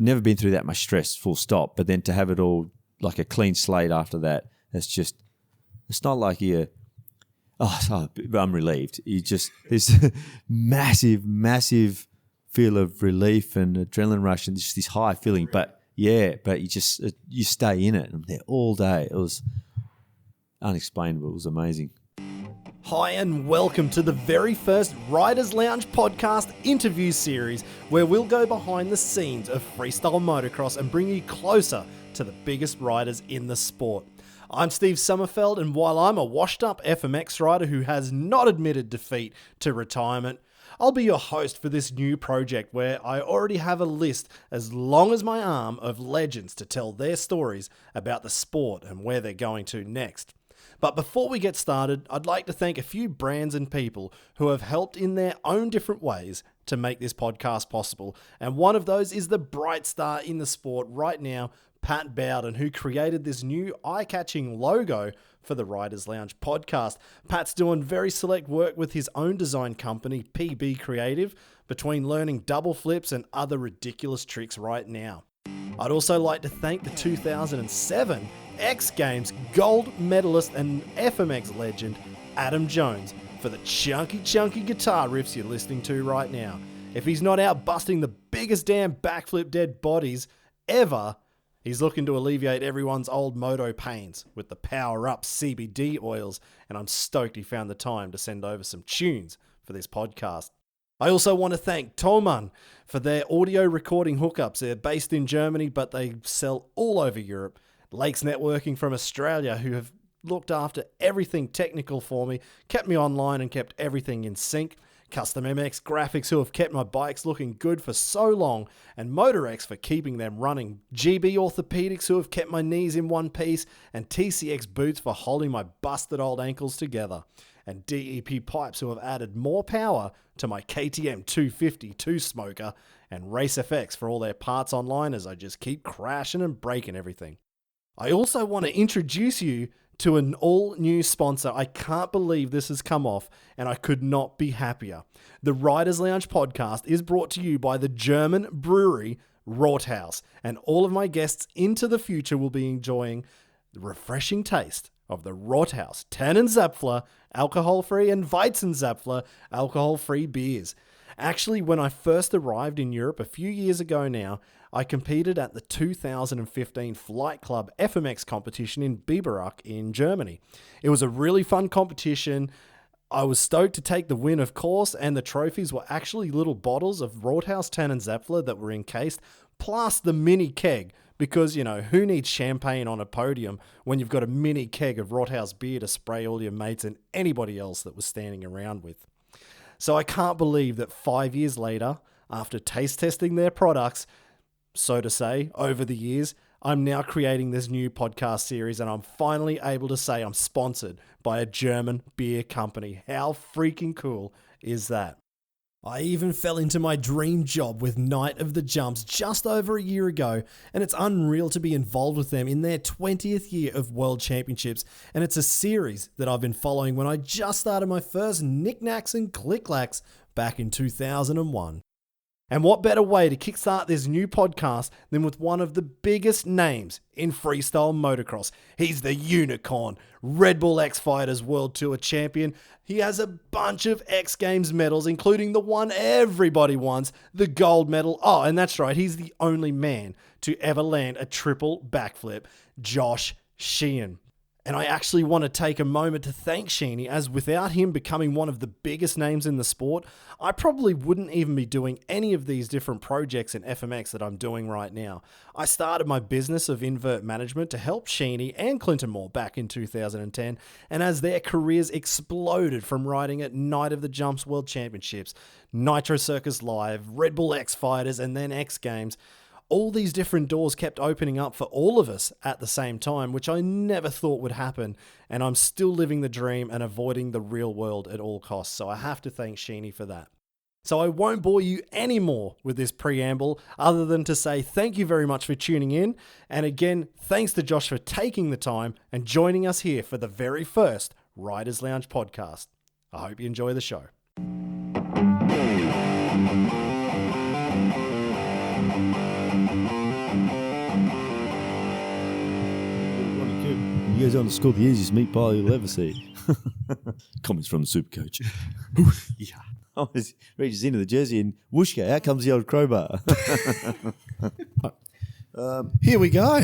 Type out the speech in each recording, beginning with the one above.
never been through that much stress, full stop. But then to have it all like a clean slate after that, it's not like I'm relieved. There's massive feel of relief and adrenaline rush and just this high feeling. But you stay in it. I'm there all day. It was unexplainable. It was amazing. Hi and welcome to the very first Riders Lounge podcast interview series where we'll go behind the scenes of freestyle motocross and bring you closer to the biggest riders in the sport. I'm Steve Sommerfeld, and while I'm a washed-up FMX rider who has not admitted defeat to retirement, I'll be your host for this new project where I already have a list as long as my arm of legends to tell their stories about the sport and where they're going to next. But before we get started, I'd like to thank a few brands and people who have helped in their own different ways to make this podcast possible. And one of those is the bright star in the sport right now, Pat Bowden, who created this new eye-catching logo for the Riders Lounge podcast. Pat's doing very select work with his own design company, PB Creative, between learning double flips and other ridiculous tricks right now. I'd also like to thank the 2007 X Games gold medalist and FMX legend, Adam Jones, for the chunky guitar riffs you're listening to right now. If he's not out busting the biggest damn backflip dead bodies ever, he's looking to alleviate everyone's old moto pains with the Power Up CBD oils, and I'm stoked he found the time to send over some tunes for this podcast. I also want to thank Thomann for their audio recording hookups. They're based in Germany, but they sell all over Europe. Lakes Networking from Australia, who have looked after everything technical for me, kept me online and kept everything in sync. Custom MX Graphics, who have kept my bikes looking good for so long, and MotorX for keeping them running. GB Orthopedics, who have kept my knees in one piece, and TCX Boots for holding my busted old ankles together. And DEP Pipes, who have added more power to my KTM 250 two-smoker, and RaceFX for all their parts online as I just keep crashing and breaking everything. I also want to introduce you to an all-new sponsor. I can't believe this has come off, and I could not be happier. The Riders Lounge podcast is brought to you by the German brewery Rothaus, and all of my guests into the future will be enjoying the refreshing taste of the Rothaus Tannenzapfler alcohol-free and Weizenzapfler alcohol-free beers. Actually, when I first arrived in Europe a few years ago now, I competed at the 2015 Flight Club FMX competition in Biberach in Germany. It was a really fun competition. I was stoked to take the win, of course, and the trophies were actually little bottles of Rothaus Tannenzapfler that were encased, plus the mini keg, because, you know, who needs champagne on a podium when you've got a mini keg of Rothaus beer to spray all your mates and anybody else that was standing around with. So I can't believe that 5 years later, after taste testing their products, so to say, over the years, I'm now creating this new podcast series, and I'm finally able to say I'm sponsored by a German beer company. How freaking cool is that? I even fell into my dream job with Night of the Jumps just over a year ago, and it's unreal to be involved with them in their 20th year of World Championships, and it's a series that I've been following when I just started my first knickknacks and click-clacks back in 2001. And what better way to kickstart this new podcast than with one of the biggest names in freestyle motocross. He's the unicorn, Red Bull X Fighters World Tour champion. He has a bunch of X Games medals, including the one everybody wants, the gold medal. Oh, and that's right, he's the only man to ever land a triple backflip, Josh Sheehan. And I actually want to take a moment to thank Sheeny, as without him becoming one of the biggest names in the sport, I probably wouldn't even be doing any of these different projects in FMX that I'm doing right now. I started my business of invert management to help Sheeny and Clinton Moore back in 2010, and as their careers exploded from riding at Night of the Jumps World Championships, Nitro Circus Live, Red Bull X Fighters, and then X Games, all these different doors kept opening up for all of us at the same time, which I never thought would happen. And I'm still living the dream and avoiding the real world at all costs. So I have to thank Sheeny for that. So I won't bore you anymore with this preamble other than to say thank you very much for tuning in. And again, thanks to Josh for taking the time and joining us here for the very first Riders Lounge podcast. I hope you enjoy the show. goes on to score the easiest meat pie you'll ever see. Comments from the super coach. Yeah. Oh, he reaches into the jersey and whoosh, out comes the old crowbar. Here we go.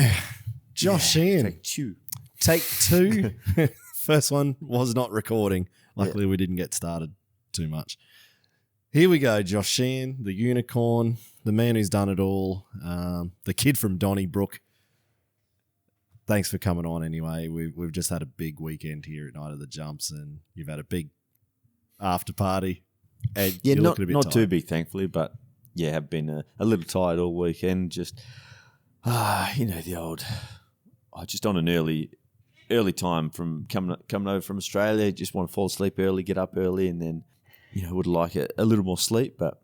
Josh Sheehan. Take two. Take 2. First one was not recording. Luckily, we didn't get started too much. Here we go, Josh Sheehan, the unicorn, the man who's done it all, the kid from Donnybrook. Thanks for coming on anyway. We've just had a big weekend here at Night of the Jumps, and you've had a big after party. And yeah, you're not tired. too big, thankfully, but yeah, have been a little tired all weekend. Just, the old, just on an early time from coming over from Australia. Just want to fall asleep early, get up early, and then, would like a little more sleep, but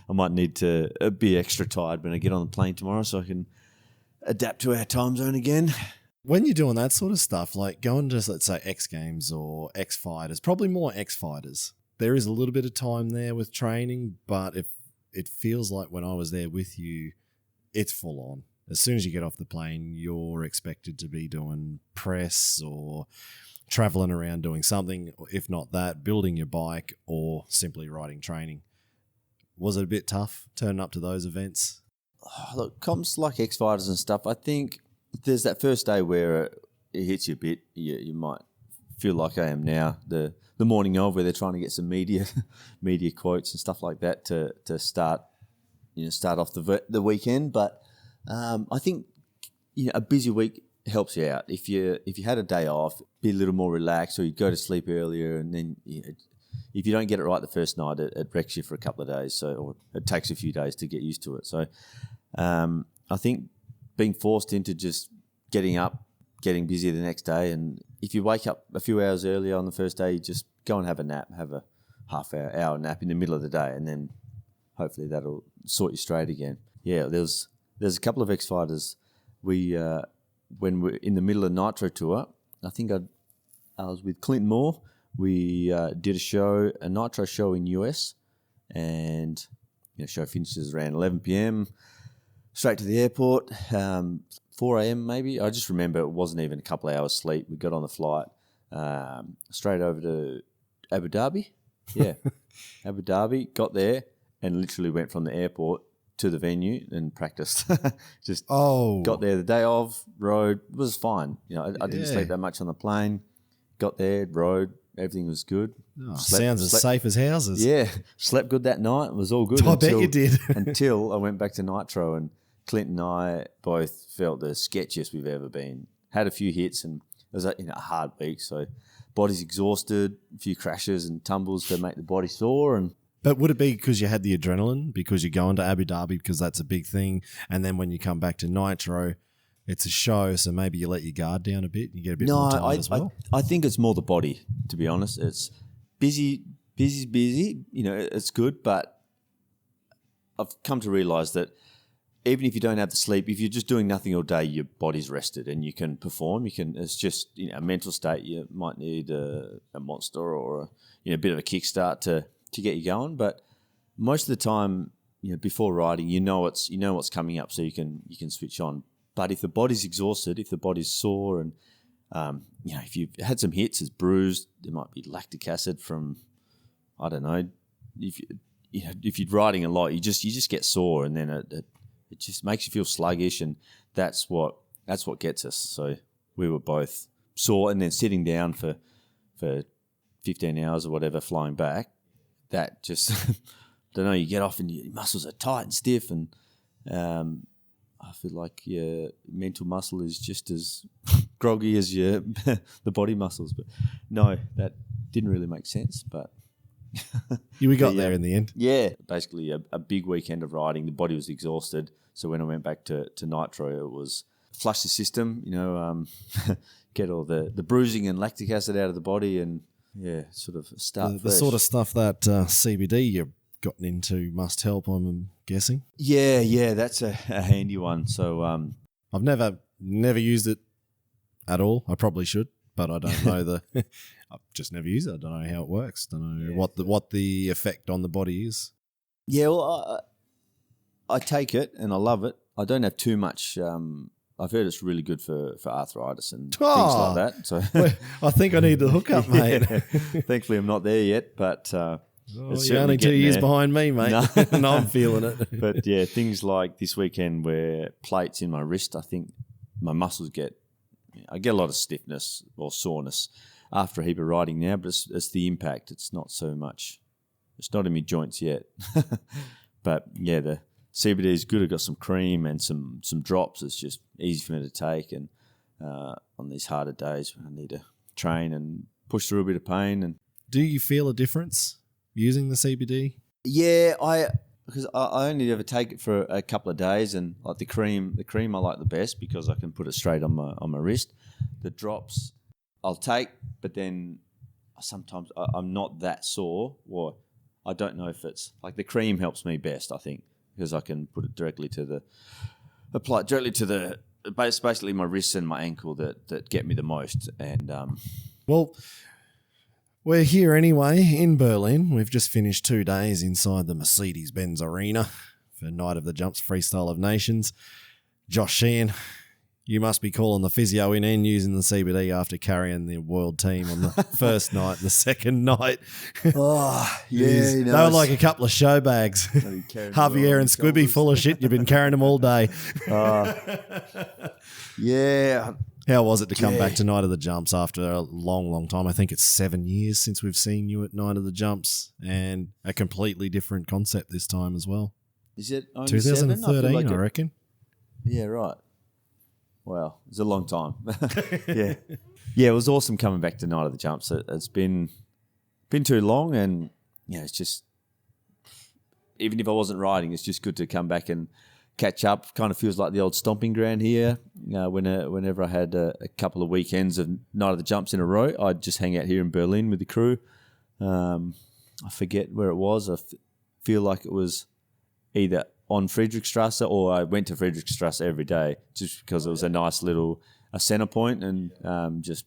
I might need to be extra tired when I get on the plane tomorrow so I can adapt to our time zone again. When you're doing that sort of stuff, like going to, let's say, X Games or X Fighters, probably more X Fighters, there is a little bit of time there with training, but if it feels like when I was there with you, it's full on. As soon as you get off the plane, you're expected to be doing press or traveling around doing something, if not that, building your bike or simply riding training. Was it a bit tough turning up to those events? Look, comps like X Fighters and stuff, I think there's that first day where it hits you a bit. You might feel like I am now, the morning of, where they're trying to get some media quotes and stuff like that to start off the weekend. But I think a busy week helps you out. If you had a day off, be a little more relaxed, or you go to sleep earlier, and then if you don't get it right the first night, it wrecks you for a couple of days. Or it takes a few days to get used to it. So I think being forced into just getting up, getting busy the next day, and if you wake up a few hours earlier on the first day, you just go and have a nap, have a hour nap in the middle of the day, and then hopefully that'll sort you straight again. Yeah, there's a couple of X Fighters. When we're in the middle of Nitro tour, I think I was with Clinton Moore. We did a Nitro show in US, and show finishes around 11 p.m. Straight to the airport, 4 a.m. maybe. I just remember it wasn't even a couple of hours sleep. We got on the flight straight over to Abu Dhabi. Yeah, Abu Dhabi. Got there and literally went from the airport to the venue and practiced. Got there the day of, rode, was fine. I didn't sleep that much on the plane. Got there, rode, everything was good. Sounds as safe as houses. Yeah, slept good that night. It was all good. I bet you did. Until I went back to Nitro, and Clint and I both felt the sketchiest we've ever been. Had a few hits, and it was a hard week, so body's exhausted, a few crashes and tumbles to make the body sore. But would it be because you had the adrenaline, because you're going to Abu Dhabi, because that's a big thing, and then when you come back to Nitro, it's a show, so maybe you let your guard down a bit, you get a bit more tired as well? I think it's more the body, to be honest. It's busy, it's good, but I've come to realise that even if you don't have the sleep, if you're just doing nothing all day, your body's rested and you can perform. It's just a mental state. You might need a monster or a bit of a kickstart to get you going. But most of the time, before riding, what's coming up, so you can switch on. But if the body's exhausted, if the body's sore, and if you've had some hits, it's bruised, there might be lactic acid from, I don't know. If you're riding a lot, you just get sore, and then it just makes you feel sluggish, and that's what gets us. So we were both sore, and then sitting down for 15 hours or whatever, flying back, that just don't know. You get off and your muscles are tight and stiff, and I feel like your mental muscle is just as groggy as the body muscles. But no, that didn't really make sense. But we got there in the end. Yeah, basically a big weekend of riding. The body was exhausted, so when I went back to Nitro, it was flush the system. Get all the bruising and lactic acid out of the body, and sort of start the sort of stuff that CBD you've gotten into must help, I'm guessing. Yeah, that's a handy one. So I've never used it at all. I probably should, but I don't know I've just never used it. I don't know how it works. Don't know what the effect on the body is. Yeah, well, I take it and I love it. I don't have too much. I I've heard it's really good for arthritis and things Oh. like that. So Well, I think I need to hook up, mate. Yeah. Thankfully, I'm not there yet, but it's You're only 2 certainly years getting there. behind me, mate. No. And I'm feeling it. But yeah, things like this weekend where plates in my wrist, I think my muscles I get a lot of stiffness or soreness after a heap of riding now, but it's the impact. It's not so much. It's not in my joints yet. But yeah, the CBD is good. I've got some cream and some drops. It's just easy for me to take. And on these harder days when I need to train and push through a bit of pain. And Do you feel a difference using the CBD? yeah, because I only ever take it for a couple of days, and like the cream I like the best because I can put it straight on my wrist. The drops I'll take, but then sometimes I'm not that sore, or I don't know if it's like the cream helps me best, I think, because I can put it apply it directly to the basically my wrists and my ankle that get me the most. And Well, we're here anyway in Berlin. We've just finished 2 days inside the Mercedes-Benz Arena for Night of the Jumps Freestyle of Nations. Josh Sheehan, you must be calling the physio in and using the CBD after carrying the world team on the first night and the second night. oh They were like a couple of show bags. Javier and Squibby full of shit. You've been carrying them all day. Yeah. How was it to come back to Night of the Jumps after a long, long time? I think it's 7 years since we've seen you at Night of the Jumps, and a completely different concept this time as well. Is it only 2013, 7? I reckon. Yeah, right. Wow, it's a long time. Yeah, it was awesome coming back to Night of the Jumps. It's been too long, and it's just, even if I wasn't riding, it's just good to come back and catch up. Kind of feels like the old stomping ground here. Whenever I had a couple of weekends of Night of the Jumps in a row, I'd just hang out here in Berlin with the crew. I forget where it was. I feel like it was either on Friedrichstrasse, or I went to Friedrichstrasse every day just because it was a nice little center point, and just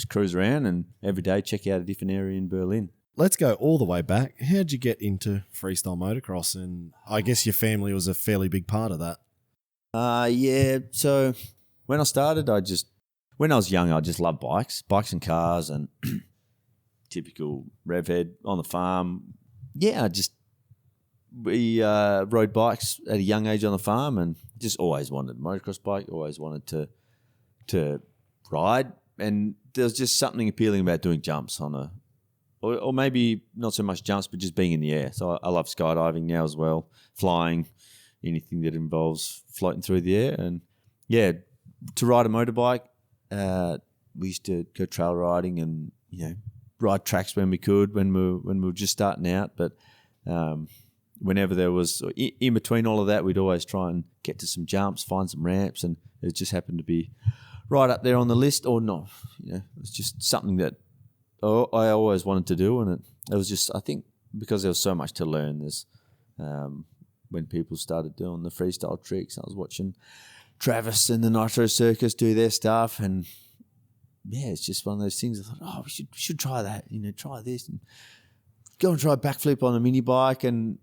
cruise around and every day check out a different area in Berlin. Let's go all the way back. How'd you get into freestyle motocross? And I guess your family was a fairly big part of that. Yeah. So when I started, when I was young, I just loved bikes and cars, and typical rev head on the farm. Yeah, we rode bikes at a young age on the farm, and just always wanted a motocross bike, always wanted to ride. And there was just something appealing about doing jumps or maybe not so much jumps, but just being in the air. So I love skydiving now as well, flying, anything that involves floating through the air. And yeah, to ride a motorbike, we used to go trail riding and ride tracks when we could, when we were just starting out. But whenever there was in between all of that, we'd always try and get to some jumps, find some ramps, and it just happened to be right up there on the list, or not. It was just something that I always wanted to do, and it was just, I think, because there was so much to learn. There's when people started doing the freestyle tricks, I was watching Travis and the Nitro Circus do their stuff, and yeah, it's just one of those things. I thought, we should try that, try this, and go and try a backflip on a mini bike, and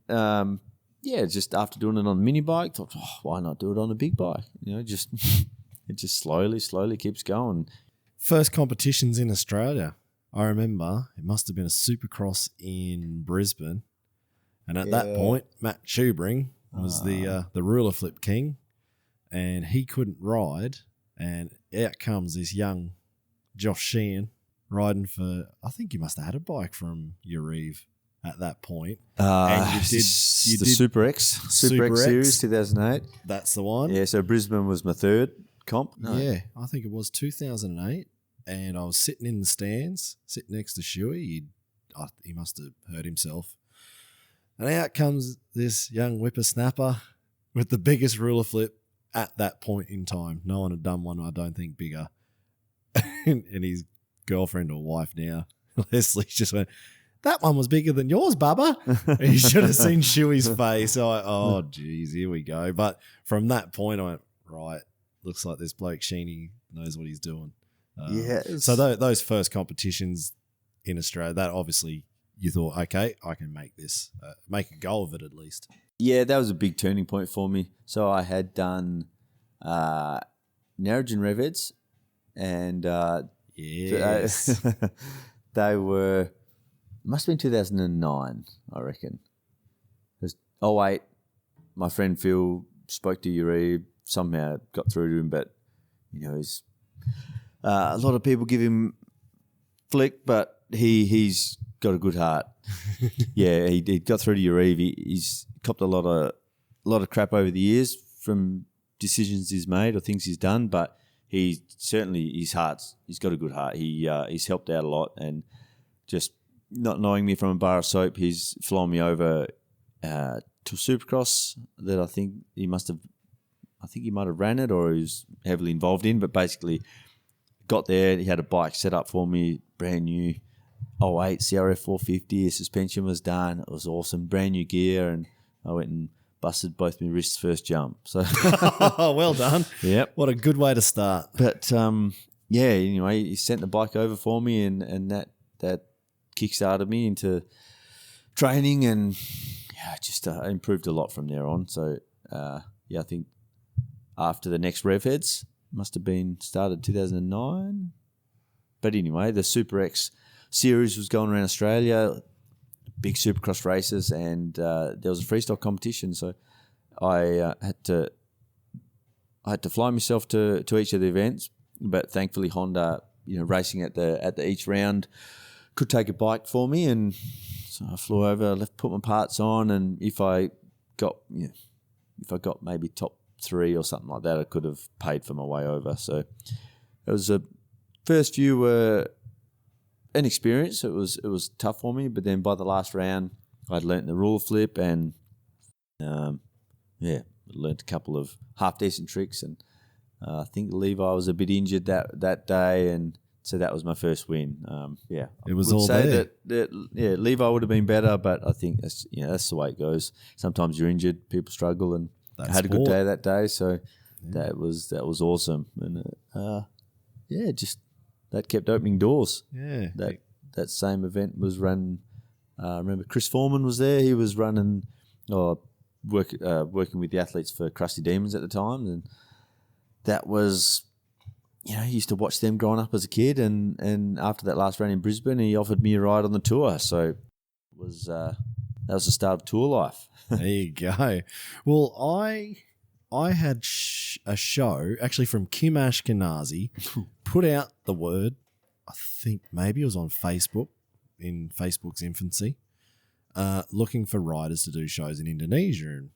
just after doing it on the mini bike, thought, why not do it on a big bike? It just slowly keeps going. First competitions in Australia. I remember it must have been a Supercross in Brisbane, and at that point, Matt Schubring was the ruler flip king, and he couldn't ride, and out comes this young Josh Sheehan riding for, I think you must have had a bike from Urive at that point. And you did Super X Series 2008. That's the one. Yeah, so Brisbane was my third comp. No. Yeah, I think it was 2008. And I was sitting in the stands, sitting next to Shuey. He must have hurt himself. And out comes this young whippersnapper with the biggest ruler flip at that point in time. No one had done one, I don't think, bigger. And his girlfriend or wife now, Leslie, just went, "That one was bigger than yours, Bubba." And you should have seen Shuey's face. Oh, geez, here we go. But from that point, I went, right, looks like this bloke Sheeny knows what he's doing. So those first competitions in Australia, that obviously you thought, okay, I can make this, make a go of it at least. Yeah, that was a big turning point for me. So I had done Narrogin Revheads, and Yes. they were, must have been 2009, I reckon. It was 08, my friend Phil spoke to Yuri, somehow got through to him, but, he's, a lot of people give him flick, but he's got a good heart. Yeah, he got through to Yuri. He's copped a lot of crap over the years from decisions he's made or things he's done, but he certainly, he's got a good heart. He's helped out a lot, and just not knowing me from a bar of soap, he's flown me over to Supercross that I think he might have ran it, or he was heavily involved in, but basically got there. He had a bike set up for me, brand new 08 CRF 450. His suspension was done. It was awesome, brand new gear, and I went and busted both my wrists first jump. So, well done. Yep. What a good way to start. But anyway, he sent the bike over for me, and that kickstarted me into training, and just improved a lot from there on. So I think after the next Revheads must have been started 2009. But anyway, the Super X series was going around Australia, big Supercross races, and there was a freestyle competition. So I had to fly myself to each of the events, but thankfully Honda, racing at the each round, could take a bike for me, and so I flew over, put my parts on, and if I got maybe top 3 or something like that, I could have paid for my way over. So it was first few were an experience. It was tough for me, but then by the last round, I'd learnt the rule flip, and learnt a couple of half decent tricks, and I think Levi was a bit injured that day, and so that was my first win. It was all there. That Levi would have been better, but I think that's the way it goes. Sometimes you're injured, people struggle, and I had a good day that day, so that was awesome, and just that kept opening doors. Yeah, that same event was run. I remember Chris Foreman was there. He was running, working with the athletes for Krusty Demons at the time, and that was. I used to watch them growing up as a kid, and after that last round in Brisbane, he offered me a ride on the tour. So it was that was the start of tour life. There you go. Well, I had a show actually from Kim Ashkenazi put out the word. I think maybe it was on Facebook in Facebook's infancy, looking for riders to do shows in Indonesia, and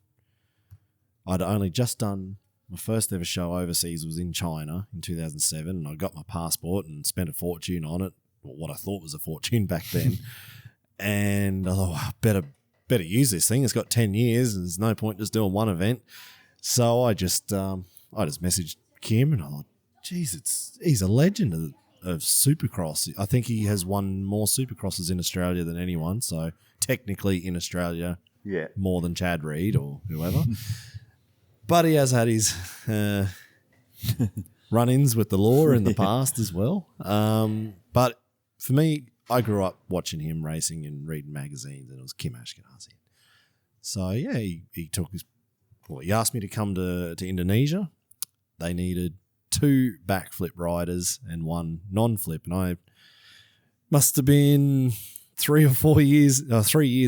I'd only just done. My first ever show overseas was in China in 2007, and I got my passport and spent a fortune on it, or what I thought was a fortune back then. And I thought, better use this thing. It's got 10 years, and there's no point just doing one event. So I just messaged Kim, and I thought, geez, he's a legend of Supercross. I think he has won more Supercrosses in Australia than anyone. So technically in Australia, more than Chad Reed or whoever. But he has had his run-ins with the law in the past as well. But for me, I grew up watching him racing and reading magazines, and it was Kim Ashkenazi. So, he he asked me to come to Indonesia. They needed 2 backflip riders and 1 non-flip, and I must have been 3 years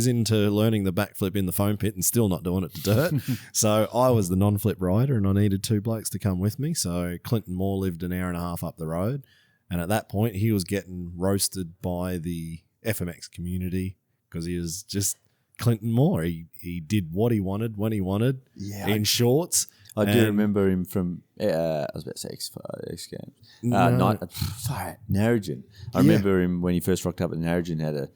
into learning the backflip in the foam pit and still not doing it to dirt. So I was the non-flip rider, and I needed 2 blokes to come with me. So Clinton Moore lived an hour and a half up the road, and at that point he was getting roasted by the FMX community because he was just Clinton Moore. He did what he wanted when he wanted in shorts. I do remember him from, I was about to say X Games. Narrogin. I remember him when he first rocked up at Narrogin, had a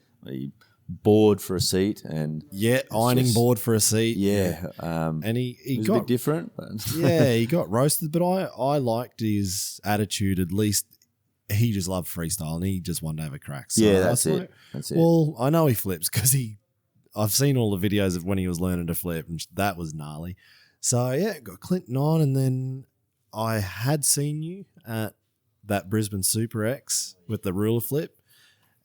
board for a seat, and ironing board for a seat. And he was a bit different. But he got roasted, but I liked his attitude. At least he just loved freestyle, and he just wanted to have a crack. So that's it. Well, I know he flips because I've seen all the videos of when he was learning to flip, and that was gnarly. So, got Clinton on, and then I had seen you at that Brisbane Super X with the ruler flip,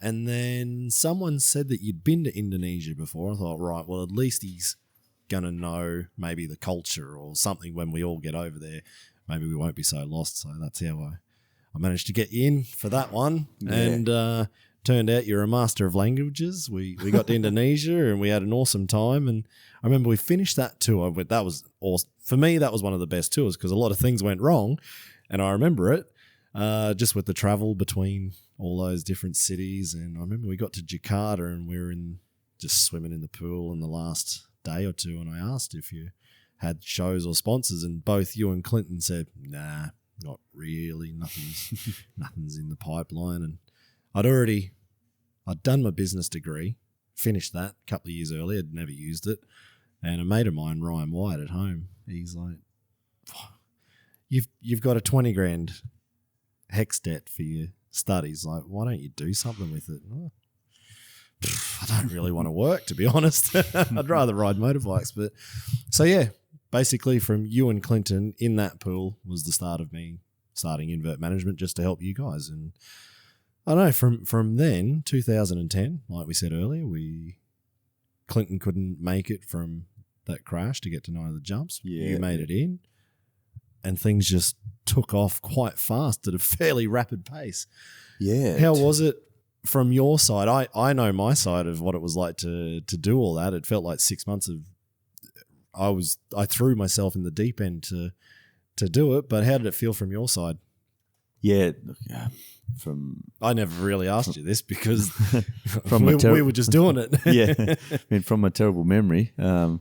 and then someone said that you'd been to Indonesia before. I thought, right, well, at least he's going to know maybe the culture or something when we all get over there. maybe we won't be so lost. So that's how I managed to get you in for that one. Yeah. And turned out you're a master of languages. We got to Indonesia and we had an awesome time. And I remember we finished that tour. But that was awesome. For me, that was one of the best tours because a lot of things went wrong. And I remember it just with the travel between all those different cities. And I remember we got to Jakarta and we were just swimming in the pool in the last day or two. And I asked if you had shows or sponsors, and both you and Clinton said, nah, not really. Nothing's in the pipeline. And I'd done my business degree, finished that a couple of years earlier, I'd never used it. And a mate of mine, Ryan White at home, he's like, you've got a 20 grand hex debt for your studies. Like, why don't you do something with it? Oh, I don't really want to work, to be honest. I'd rather ride motorbikes. But so, yeah, basically from you and Clinton in that pool was the start of me starting Invert Management just to help you guys. And I don't know, from then, 2010, like we said earlier, Clinton couldn't make it from that crash to get to 9 of the jumps. Yeah. You made it in, and things just took off quite fast at a fairly rapid pace. Yeah. How was it from your side? I know my side of what it was like to do all that. It felt like 6 months of I threw myself in the deep end to do it, but how did it feel from your side? Yeah, I never really asked you this because we were just doing it. Yeah, I mean, from a terrible memory, I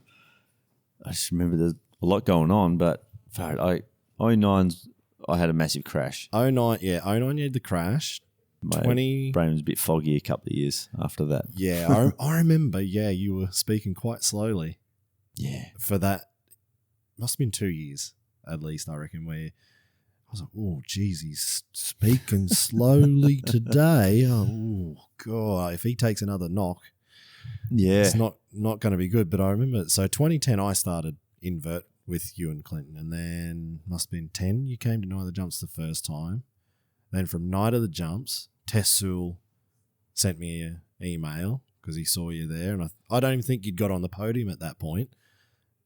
just remember there's a lot going on. But 09's, I had a massive crash. 09 you had the crash. My 20 brain was a bit foggy a couple of years after that. Yeah, I remember. Yeah, you were speaking quite slowly. Yeah, for that, must have been 2 years at least. I reckon where. I was like, oh, geez, he's speaking slowly today. Oh, God, if he takes another knock, it's not going to be good. But I remember, so 2010, I started Invert with you and Clinton, and then must have been 10, you came to Night of the Jumps the first time. Then from Night of the Jumps, Tessul sent me an email because he saw you there, and I don't even think you'd got on the podium at that point,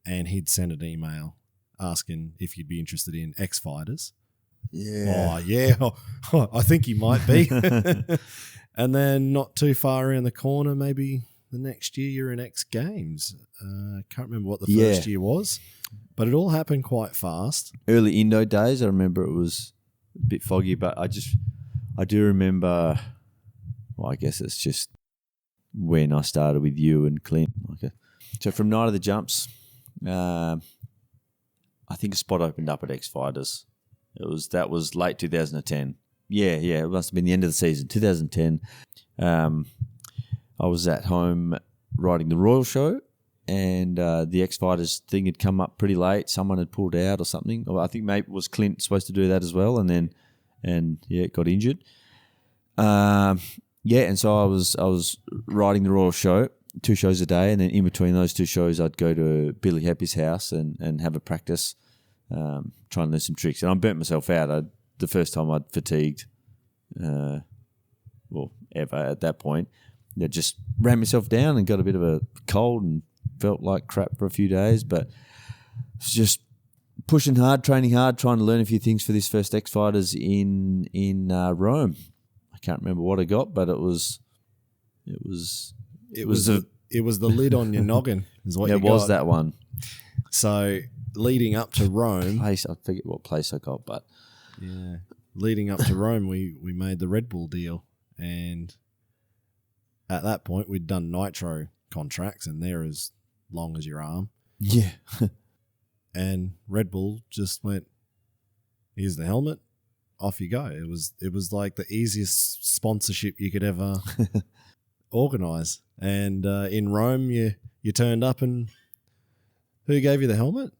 and he'd sent an email asking if you'd be interested in X Fighters. Yeah. Oh, yeah. Oh, I think he might be. And then not too far around the corner, maybe the next year you're in X Games. Can't remember what the first year was, but it all happened quite fast. Early Indo days, I remember it was a bit foggy, but I do remember, well, I guess it's just when I started with you and Clint. So from Night of the Jumps, I think a spot opened up at X Fighters. That was late 2010. Yeah, it must have been the end of the season, 2010. I was at home riding the Royal Show, and the X Fighters thing had come up pretty late. Someone had pulled out or something. Or I think maybe was Clint supposed to do that as well, and got injured. And so I was riding the Royal Show, 2 shows a day, and then in between those 2 shows, I'd go to Billy Happy's house and have a practice. Trying to learn some tricks, and I burnt myself out. The first time I'd fatigued, ever at that point, just ran myself down and got a bit of a cold and felt like crap for a few days. But it's just pushing hard, training hard, trying to learn a few things for this first X Fighters in Rome. I can't remember what I got, but it was the lid on your noggin. Is what it you got. was that one. So leading up to Rome, I forget what place I got, but leading up to Rome, we made the Red Bull deal, and at that point we'd done nitro contracts, and they're as long as your arm. Yeah, and Red Bull just went, "Here's the helmet, off you go." It was like the easiest sponsorship you could ever organize. And in Rome, you turned up, and who gave you the helmet?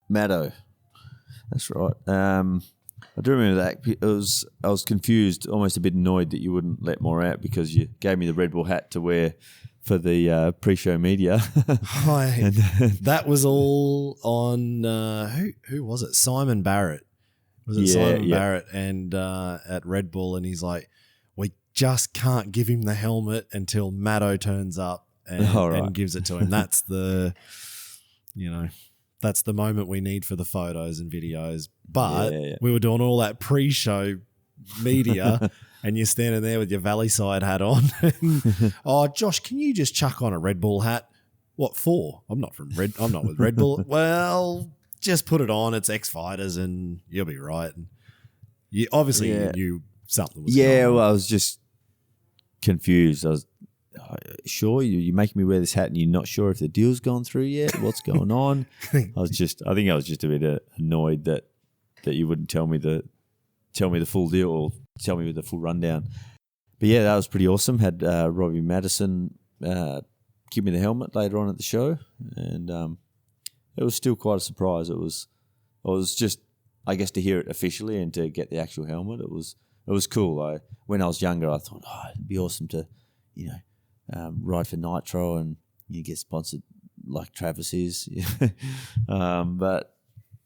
Maddo. That's right. I do remember that. I was confused, almost a bit annoyed that you wouldn't let more out because you gave me the Red Bull hat to wear for the pre-show media. Hi. That was all on who was it? Simon Barrett. Was it Simon Barrett and at Red Bull, and he's like, we just can't give him the helmet until Maddo turns up and gives it to him. That's the that's the moment we need for the photos and videos. But Yeah. we were doing all that pre-show media and you're standing there with your Valley Side hat on. Oh, Josh, can you just chuck on a Red Bull hat? What for? I'm not with Red Bull. Well, just put it on. It's X Fighters and you'll be right. And you knew something was going on. Well, I was just confused. I was sure you're making me wear this hat and you're not sure if the deal's gone through yet. What's going on? I think I was just a bit annoyed that you wouldn't tell me the full deal or tell me the full rundown. But yeah, that was pretty awesome. Had Robbie Madison give me the helmet later on at the show, and it was still quite a surprise. It was just, I guess, to hear it officially and to get the actual helmet. It was cool. When I was younger, I thought, it'd be awesome to, ride for Nitro and you get sponsored like Travis is. But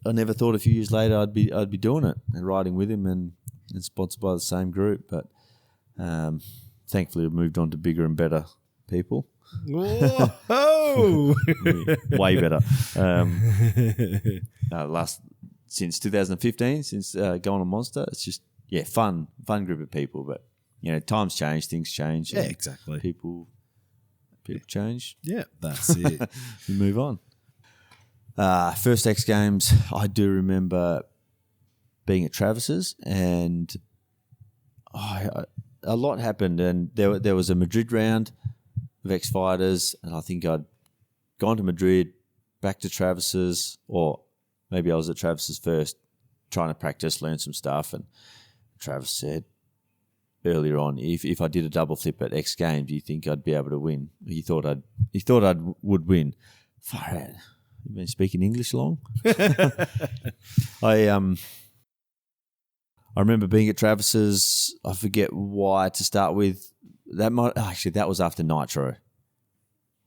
I never thought a few years later I'd be doing it and riding with him and sponsored by the same group. But thankfully, I've moved on to bigger and better people. Whoa! Way better. Since 2015, since going on Monster, it's just fun group of people. But times change, things change. Yeah, exactly. People change. Yeah, that's it. You move on. First X Games, I do remember being at Travis's, and a lot happened. And there was a Madrid round of X Fighters, and I think I'd gone to Madrid, back to Travis's, or maybe I was at Travis's first, trying to practice, learn some stuff. And Travis said earlier on, if I did a double flip at X Games, do you think I'd be able to win? He thought I would win. Far out. You've been speaking English long? I remember being at Travis's. I forget why to start with. That was after Nitro.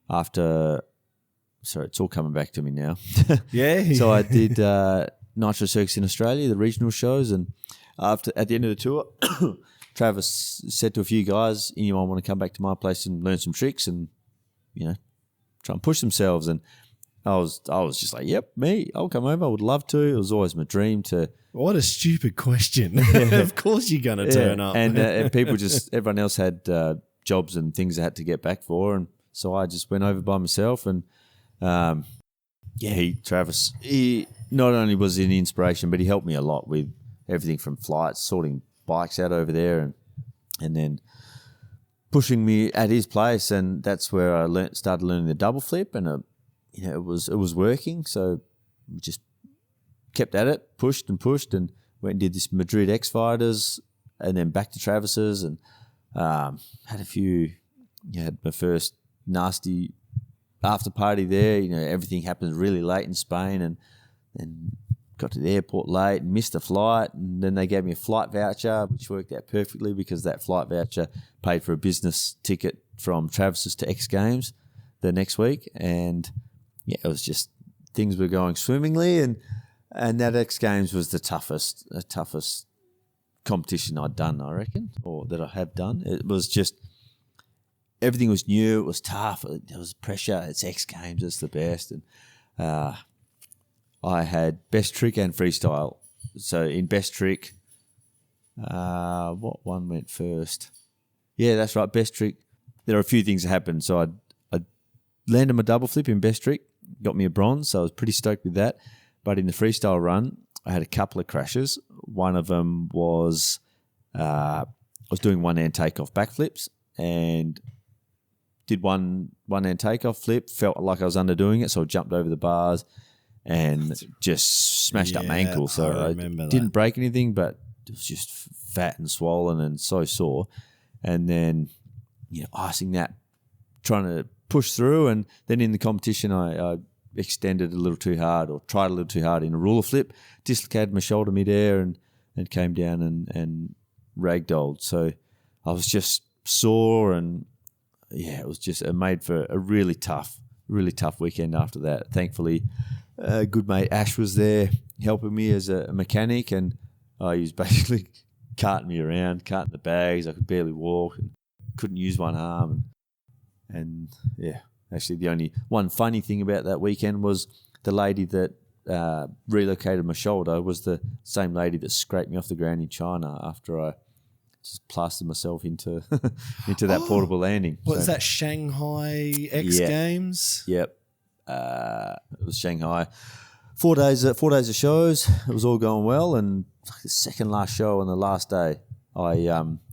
It's all coming back to me now. Yeah. So I did Nitro Circus in Australia, the regional shows, and at the end of the tour, Travis said to a few guys, "Anyone want to come back to my place and learn some tricks and try and push themselves?" And I was just like, "Yep, me. I'll come over. I would love to." It was always my dream to. What a stupid question. Of course you're going to turn up. And everyone else had jobs and things they had to get back for. And so I just went over by myself. And Travis, he not only was an inspiration, but he helped me a lot with everything from flights, sorting bikes out over there, and then pushing me at his place. And that's where I started learning the double flip. And, it was working. So we just kept at it, pushed and went and did this Madrid X Fighters, and then back to Travis's, and had a few. Had my first nasty after party there. Everything happened really late in Spain, and got to the airport late and missed a flight, and then they gave me a flight voucher, which worked out perfectly because that flight voucher paid for a business ticket from Travis's to X Games the next week, and it was just things were going swimmingly, and that X Games was the toughest competition I'd done, I reckon, or that I have done. It was just, everything was new. It was tough. There was pressure. It's X Games. It's the best. And I had best trick and freestyle. So in best trick, what one went first? Yeah, that's right. Best trick. There are a few things that happened. So I landed my double flip in best trick, got me a bronze. So I was pretty stoked with that. But in the freestyle run, I had a couple of crashes. One of them was I was doing one-hand takeoff backflips and did one-hand takeoff flip, felt like I was underdoing it, so I jumped over the bars and just smashed up my ankle. So I didn't break anything, but it was just fat and swollen and so sore. And then, icing that, trying to push through, and then in the competition I extended a little too hard or tried a little too hard in a ruler flip, dislocated my shoulder midair and came down and ragdolled. So I was just sore, and it made for a really tough weekend after that. Thankfully, a good mate Ash was there helping me as a mechanic, and he was basically carting me around, carting the bags. I could barely walk and couldn't use one arm. And actually, the only one funny thing about that weekend was the lady that relocated my shoulder was the same lady that scraped me off the ground in China after I just plastered myself into that portable landing. What is that, Shanghai X Games? Yep. It was Shanghai. 4 days of shows. It was all going well, and the second last show on the last day, I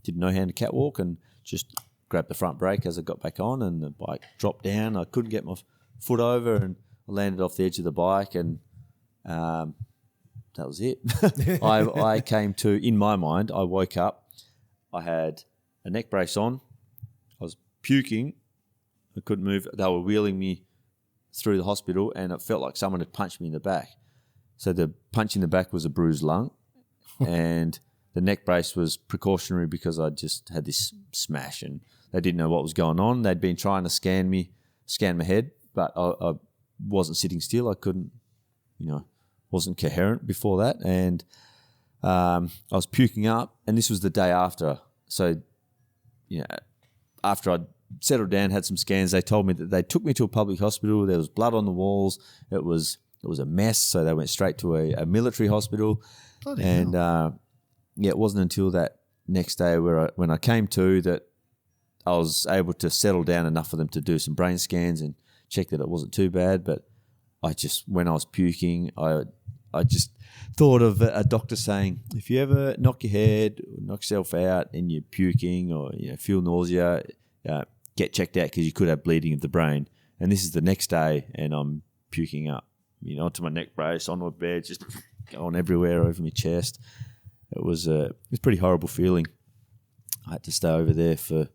did no-handed catwalk and just grabbed the front brake as I got back on, and the bike dropped down. I couldn't get my foot over, and I landed off the edge of the bike, and that was it. I came to, in my mind, I woke up, I had a neck brace on, I was puking, I couldn't move. They were wheeling me through the hospital, and it felt like someone had punched me in the back. So the punch in the back was a bruised lung, and the neck brace was precautionary because I just had this smash, and they didn't know what was going on. They'd been trying to scan my head, but I wasn't sitting still. I couldn't, wasn't coherent before that, and I was puking up, and this was the day after. So, after I'd settled down, had some scans, they told me that they took me to a public hospital. There was blood on the walls. It was a mess, so they went straight to a military hospital. Bloody and hell. It wasn't until that next day when I came to that I was able to settle down enough for them to do some brain scans and check that it wasn't too bad. But when I was puking, I just thought of a doctor saying, if you ever knock your head, or knock yourself out and you're puking or feel nausea, get checked out because you could have bleeding of the brain. And this is the next day, and I'm puking up, onto my neck brace, on my bed, just going everywhere over my chest. It was a pretty horrible feeling. I had to stay over there for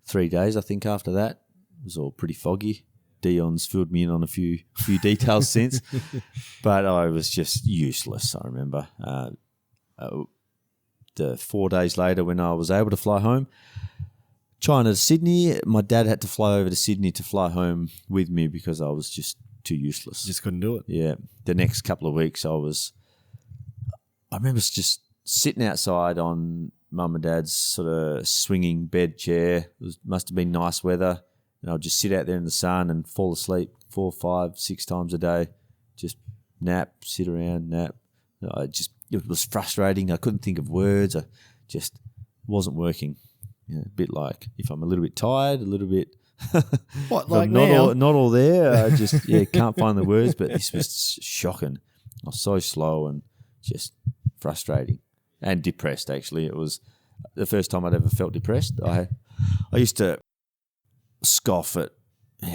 3 days, I think, after that. It was all pretty foggy. Dion's filled me in on a few details since, but I was just useless, I remember. The 4 days later, when I was able to fly home, China to Sydney, my dad had to fly over to Sydney to fly home with me because I was just too useless. Just couldn't do it. Yeah. The next couple of weeks I remember just sitting outside on mum and dad's sort of swinging bed chair. Must have been nice weather. And I'd just sit out there in the sun and fall asleep 4, 5, 6 times a day. Just nap, sit around, nap. It was frustrating. I couldn't think of words. I just wasn't working. A bit like if I'm a little bit tired, a little bit. What, like not all there. I just can't find the words. But this was shocking. I was so slow and just frustrating and depressed. Actually, it was the first time I'd ever felt depressed. I used to scoff at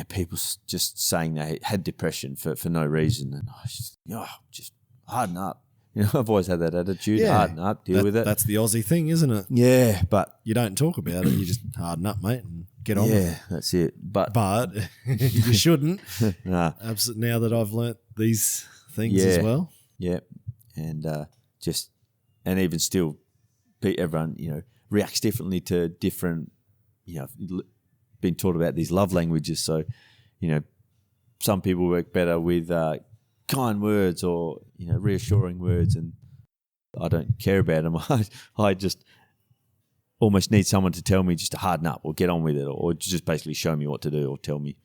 people just saying they had depression for no reason, and I just harden up. I've always had that attitude. Harden up, deal with it. That's the Aussie thing, isn't it? Yeah, but you don't talk about it. You just harden up, mate, and get on with it. Yeah, that's it. But you shouldn't. Nah. Absolutely. Now that I've learnt these things as well. Yeah, and even still, everyone reacts differently to different. Been taught about these love languages, so some people work better with kind words or reassuring words, and I don't care about them. I just almost need someone to tell me just to harden up or get on with it, or just basically show me what to do or tell me.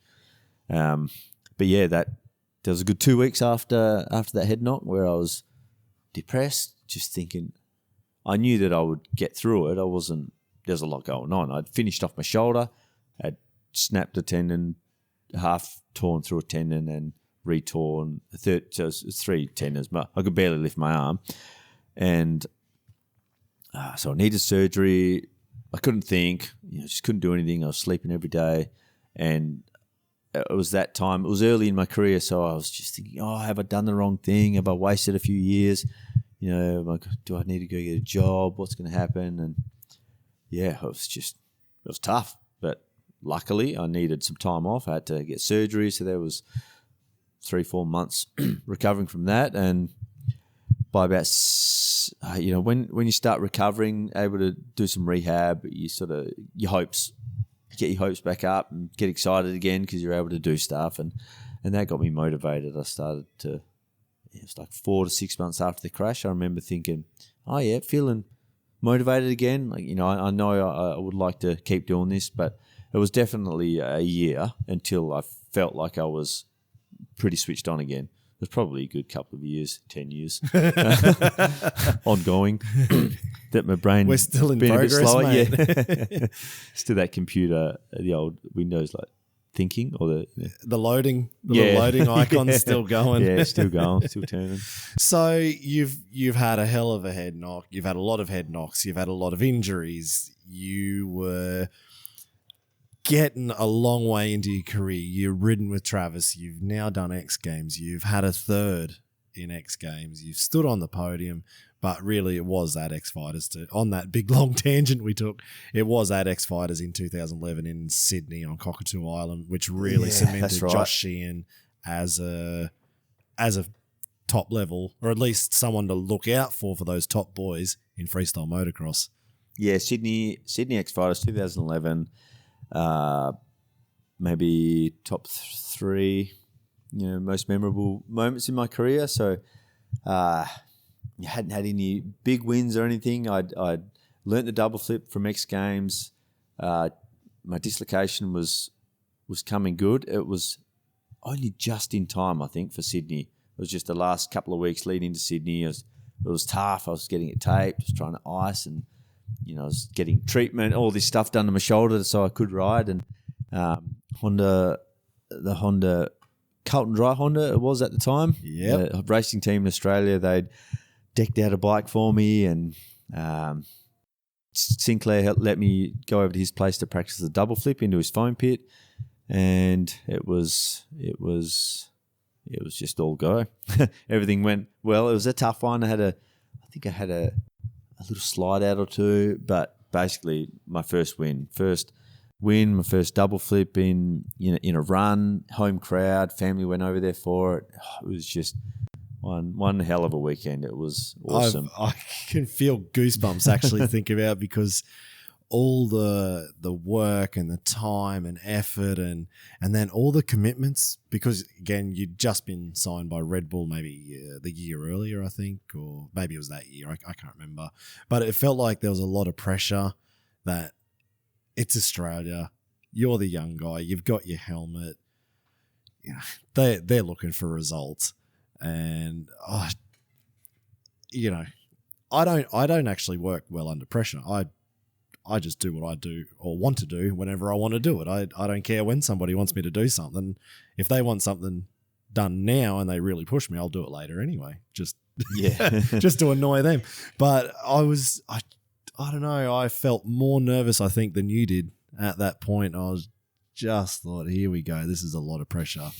But yeah, there was a good 2 weeks after that head knock where I was depressed, just thinking. I knew that I would get through it. There's a lot going on. I'd finished off my shoulder, had snapped a tendon, half torn through a tendon and retorn a third, so it was 3 tendons, but I could barely lift my arm. And so I needed surgery. I couldn't think, just couldn't do anything. I was sleeping every day. And it was that time, it was early in my career, so I was just thinking, have I done the wrong thing? Have I wasted a few years? Do I need to go get a job? What's going to happen? And yeah, it was tough. But luckily, I needed some time off. I had to get surgery, so there was 3-4 months recovering from that. And by about, when you start recovering, able to do some rehab, you get your hopes back up and get excited again because you're able to do stuff. And that got me motivated. I started to, it was like 4 to 6 months after the crash, I remember thinking, feeling motivated again. I know I would like to keep doing this, but it was definitely a year until I felt like I was pretty switched on again. was probably a good couple of years, 10 years, ongoing. That my brain We're still in been progress, a bit slower. mate. Yeah, still that computer, the old Windows like thinking or the little loading icon's still going. Yeah, still going, still turning. So you've had a hell of a head knock. You've had a lot of head knocks. You've had a lot of injuries. You were getting a long way into your career. You've ridden with Travis. You've now done X Games. You've had a third in X Games. You've stood on the podium, but really it was at X Fighters on that big long tangent we took. It was at X Fighters in 2011 in Sydney on Cockatoo Island, which really cemented right. Josh Sheehan as a top level, or at least someone to look out for those top boys in freestyle motocross. Yeah, Sydney X Fighters 2011. Maybe top 3, most memorable moments in my career. So, hadn't had any big wins or anything. I'd learnt the double flip from X Games. My dislocation was coming good. It was only just in time, I think, for Sydney. It was just the last couple of weeks leading to Sydney. It was tough. I was getting it taped, was trying to ice, and I was getting treatment, all this stuff done to my shoulder so I could ride. And the Honda, Carlton Dry Honda it was at the time, the racing team in Australia, they'd decked out a bike for me, and Sinclair let me go over to his place to practice the double flip into his foam pit, and it was just all go. Everything went well. It was a tough one. I think I had a little slide out or two, but basically my first win, my first double flip in a run, home crowd, family went over there for it. It was just one hell of a weekend. It was awesome. I can feel goosebumps actually thinking about, because all the work and the time and effort and then all the commitments, because again you'd just been signed by Red Bull maybe the year earlier, I think, or maybe it was that year, I can't remember, but it felt like there was a lot of pressure that it's Australia, you're the young guy, you've got your helmet, they're looking for results, and I don't actually work well under pressure. I just do what I do or want to do whenever I want to do it. I don't care when somebody wants me to do something. If they want something done now and they really push me, I'll do it later anyway. Just to annoy them. But I don't know. I felt more nervous, I think, than you did at that point. I was just thought, here we go. This is a lot of pressure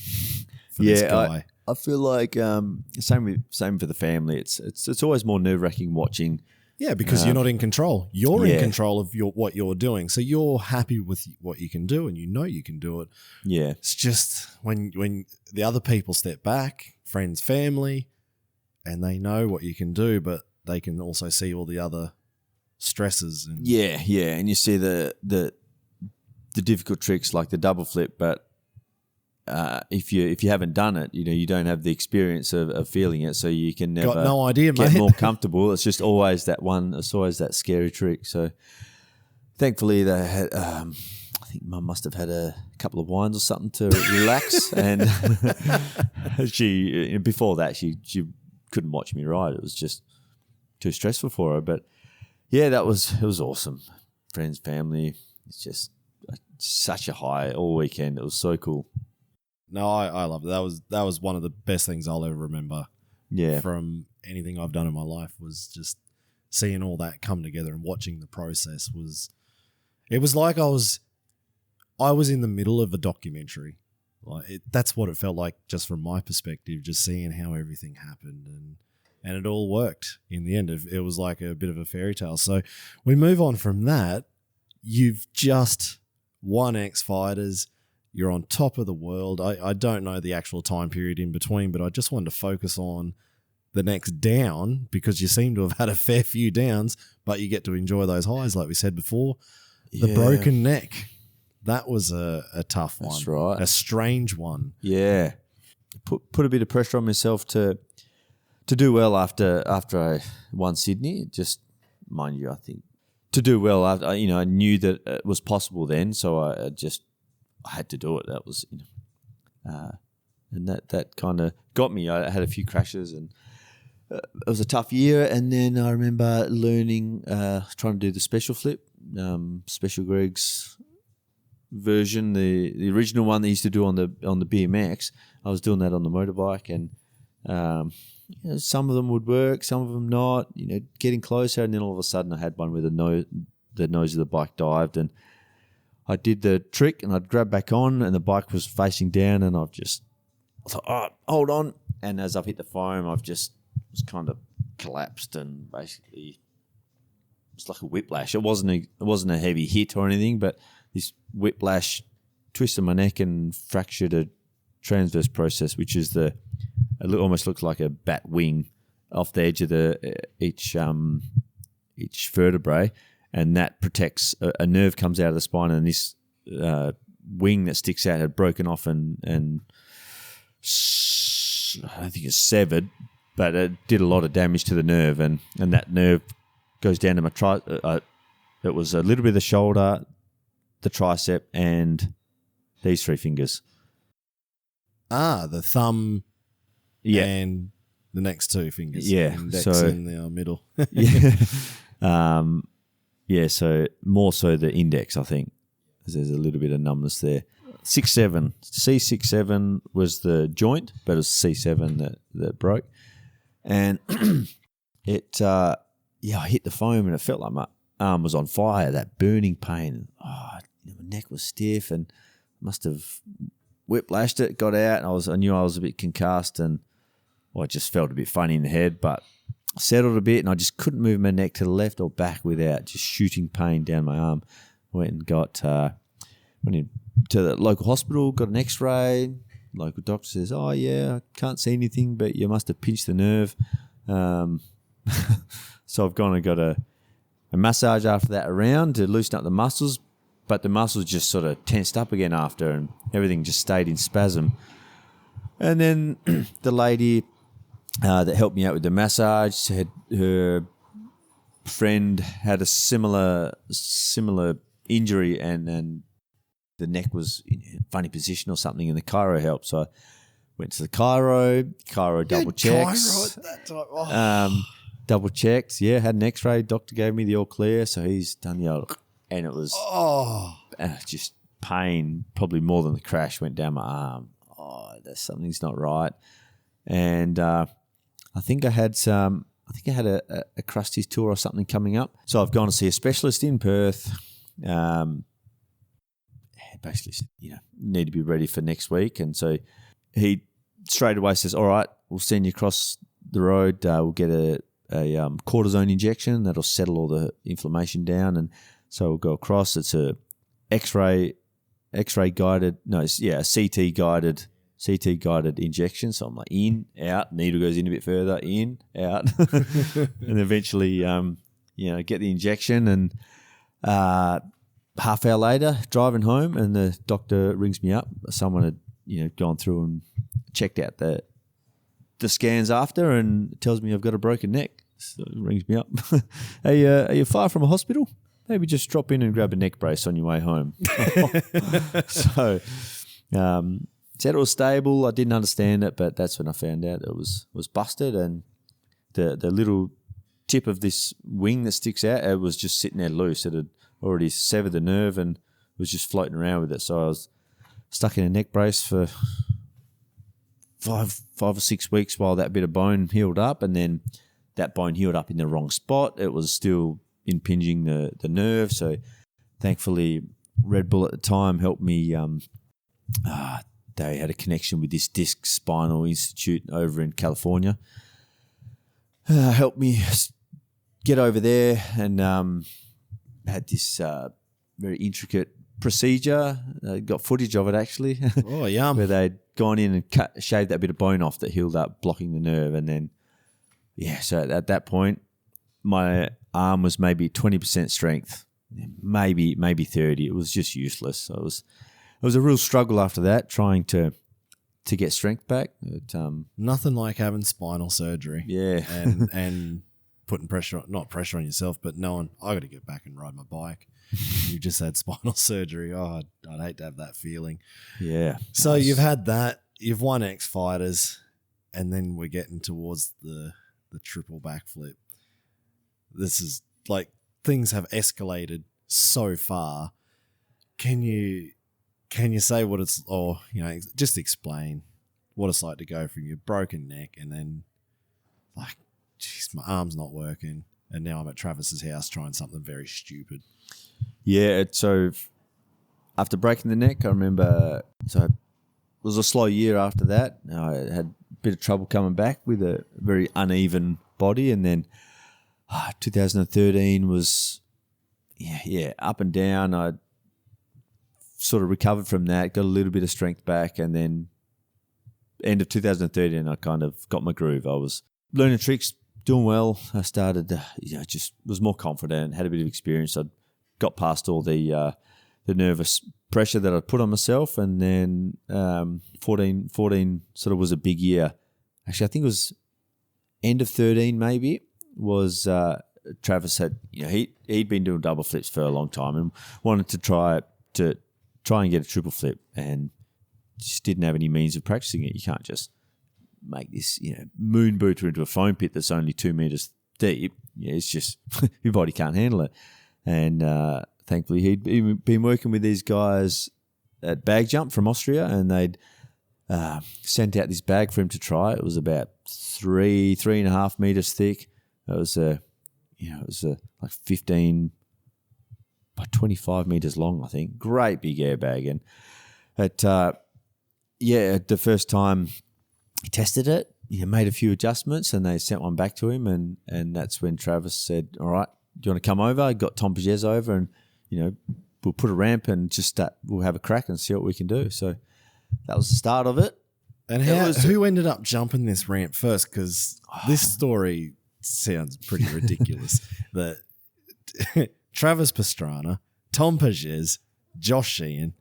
for this guy. I feel like same for the family. It's always more nerve-wracking watching. Yeah, because you're not in control. You're in control of what you're doing. So you're happy with what you can do and you can do it. Yeah. It's just when the other people step back, friends, family, and they know what you can do, but they can also see all the other stresses. And and you see the difficult tricks like the double flip, but if you haven't done it, you don't have the experience of feeling it, so you can never got no idea, get mate. more comfortable. It's just always that one. It's always that scary trick. So thankfully, they had. I think Mum must have had a couple of wines or something to relax, and she before that she couldn't watch me ride. It was just too stressful for her. But yeah, it was awesome. Friends, family. It's just such a high all weekend. It was so cool. No, I loved it. That was one of the best things I'll ever remember. Yeah. From anything I've done in my life, was just seeing all that come together and watching the process. It was like I was in the middle of a documentary. That's what it felt like, just from my perspective, just seeing how everything happened, and it all worked in the end. It was like a bit of a fairy tale. So we move on from that. You've just won X Fighters. You're on top of the world. I don't know the actual time period in between, but I just wanted to focus on the next down, because you seem to have had a fair few downs, but you get to enjoy those highs, like we said before. The broken neck. That was a tough one. That's right. A strange one. Yeah. Put a bit of pressure on myself to do well after I won Sydney. Just, mind you, I think to do well, I knew that it was possible then, so I had to do it. That was, and that kind of got me. I had a few crashes, and it was a tough year. And then I remember learning, trying to do the special flip, Special Greg's version, the original one they used to do on the BMX. I was doing that on the motorbike, and some of them would work, some of them not. Getting closer, and then all of a sudden I had one where the nose of the bike dived, and I did the trick, and I'd grab back on, and the bike was facing down, and I thought, oh, hold on, and as I've hit the foam, I've just was kind of collapsed, and basically it's like a whiplash. It wasn't a heavy hit or anything, but this whiplash twisted my neck and fractured a transverse process, which is almost looks like a bat wing off the edge of each vertebrae, and that protects a nerve comes out of the spine, and this wing that sticks out had broken off and I don't think it's severed, but it did a lot of damage to the nerve, and that nerve goes down to my it was a little bit of the shoulder, the tricep, and these three fingers. The thumb, yeah, and the next two fingers, yeah, index so in the middle. Yeah, so more so the index, I think, because there's a little bit of numbness there. 6-7, C6-7 was the joint, but it was C7 that broke, and I hit the foam, and it felt like my arm was on fire. That burning pain. My neck was stiff, and must have whiplashed it. Got out, and I knew I was a bit concussed, and I just felt a bit funny in the head, but settled a bit, and I just couldn't move my neck to the left or back without just shooting pain down my arm. Went in to the local hospital, got an X-ray. Local doctor says, "Oh yeah, I can't see anything, but you must have pinched the nerve." So I've gone and got a massage after that around to loosen up the muscles, but the muscles just sort of tensed up again after, and everything just stayed in spasm. And then the lady that helped me out with the massage said her friend had a similar injury, and the neck was in a funny position or something, and the chiro helped. So I went to the chiro double checks. Chiro at that time. Double checked, had an X-ray. Doctor gave me the all clear, so he's done the old, and it was just pain, probably more than the crash went down my arm. Something's not right, and I think I had a crusties tour or something coming up. So I've gone to see a specialist in Perth. Basically, need to be ready for next week, and so he straight away says, "All right, we'll send you across the road. We'll get a cortisone injection that'll settle all the inflammation down." And so we'll go across. It's a X-ray guided, a CT guided injection. So I'm like in, out, needle goes in a bit further, in, out, and eventually, get the injection. And half hour later, driving home, and the doctor rings me up. Someone had gone through and checked out the scans after, and tells me I've got a broken neck. So it rings me up. Are you far from a hospital? Maybe just drop in and grab a neck brace on your way home. So said it was stable. I didn't understand it, but that's when I found out it was busted, and the little tip of this wing that sticks out, it was just sitting there loose. It had already severed the nerve and was just floating around with it. So I was stuck in a neck brace for five or 6 weeks while that bit of bone healed up, and then that bone healed up in the wrong spot. It was still impinging the nerve. So thankfully Red Bull at the time helped me. They had a connection with this Disc Spinal Institute over in California. Helped me get over there, and had this very intricate procedure. Got footage of it actually. Oh, yum. Where they'd gone in and shaved that bit of bone off that healed up, blocking the nerve. And then, so at that point, my arm was maybe 20% strength, maybe 30. It was just useless. So it was a real struggle after that, trying to get strength back. Nothing like having spinal surgery. Yeah. and putting not pressure on yourself, but knowing I got to get back and ride my bike. You just had spinal surgery. Oh, I'd hate to have that feeling. Yeah. So you've had that. you've won X Fighters, and then we're getting towards the triple backflip. This is like things have escalated so far. Can you say what it's, or just explain what it's like to go from your broken neck and then like, geez, my arm's not working, and now I'm at Travis's house trying something very stupid. Yeah, so after breaking the neck, I remember, so it was a slow year after that. I had a bit of trouble coming back with a very uneven body, and then 2013 was, up and down. I sort of recovered from that, got a little bit of strength back, and then end of 2013, I kind of got my groove. I was learning tricks, doing well. I started, just was more confident, had a bit of experience. I got past all the nervous pressure that I'd put on myself, and then 14 sort of was a big year. Actually, I think it was end of 13 maybe, was Travis had, he'd been doing double flips for a long time and wanted to try and get a triple flip, and just didn't have any means of practicing it. You can't just make this, moon booter into a foam pit that's only 2 meters deep. It's just, your body can't handle it. And thankfully, he'd been working with these guys at Bag Jump from Austria, and they'd sent out this bag for him to try. It was about 3.5 meters thick. It was like 15 by 25 meters long, I think. Great big airbag. And the first time he tested it, made a few adjustments, and they sent one back to him, and that's when Travis said, all right, do you want to come over? I got Tom Pages over, and, we'll put a ramp and just we'll have a crack and see what we can do. So that was the start of it. And who ended up jumping this ramp first? Because this story sounds pretty ridiculous. That Travis Pastrana, Tom Pages, Josh Sheehan,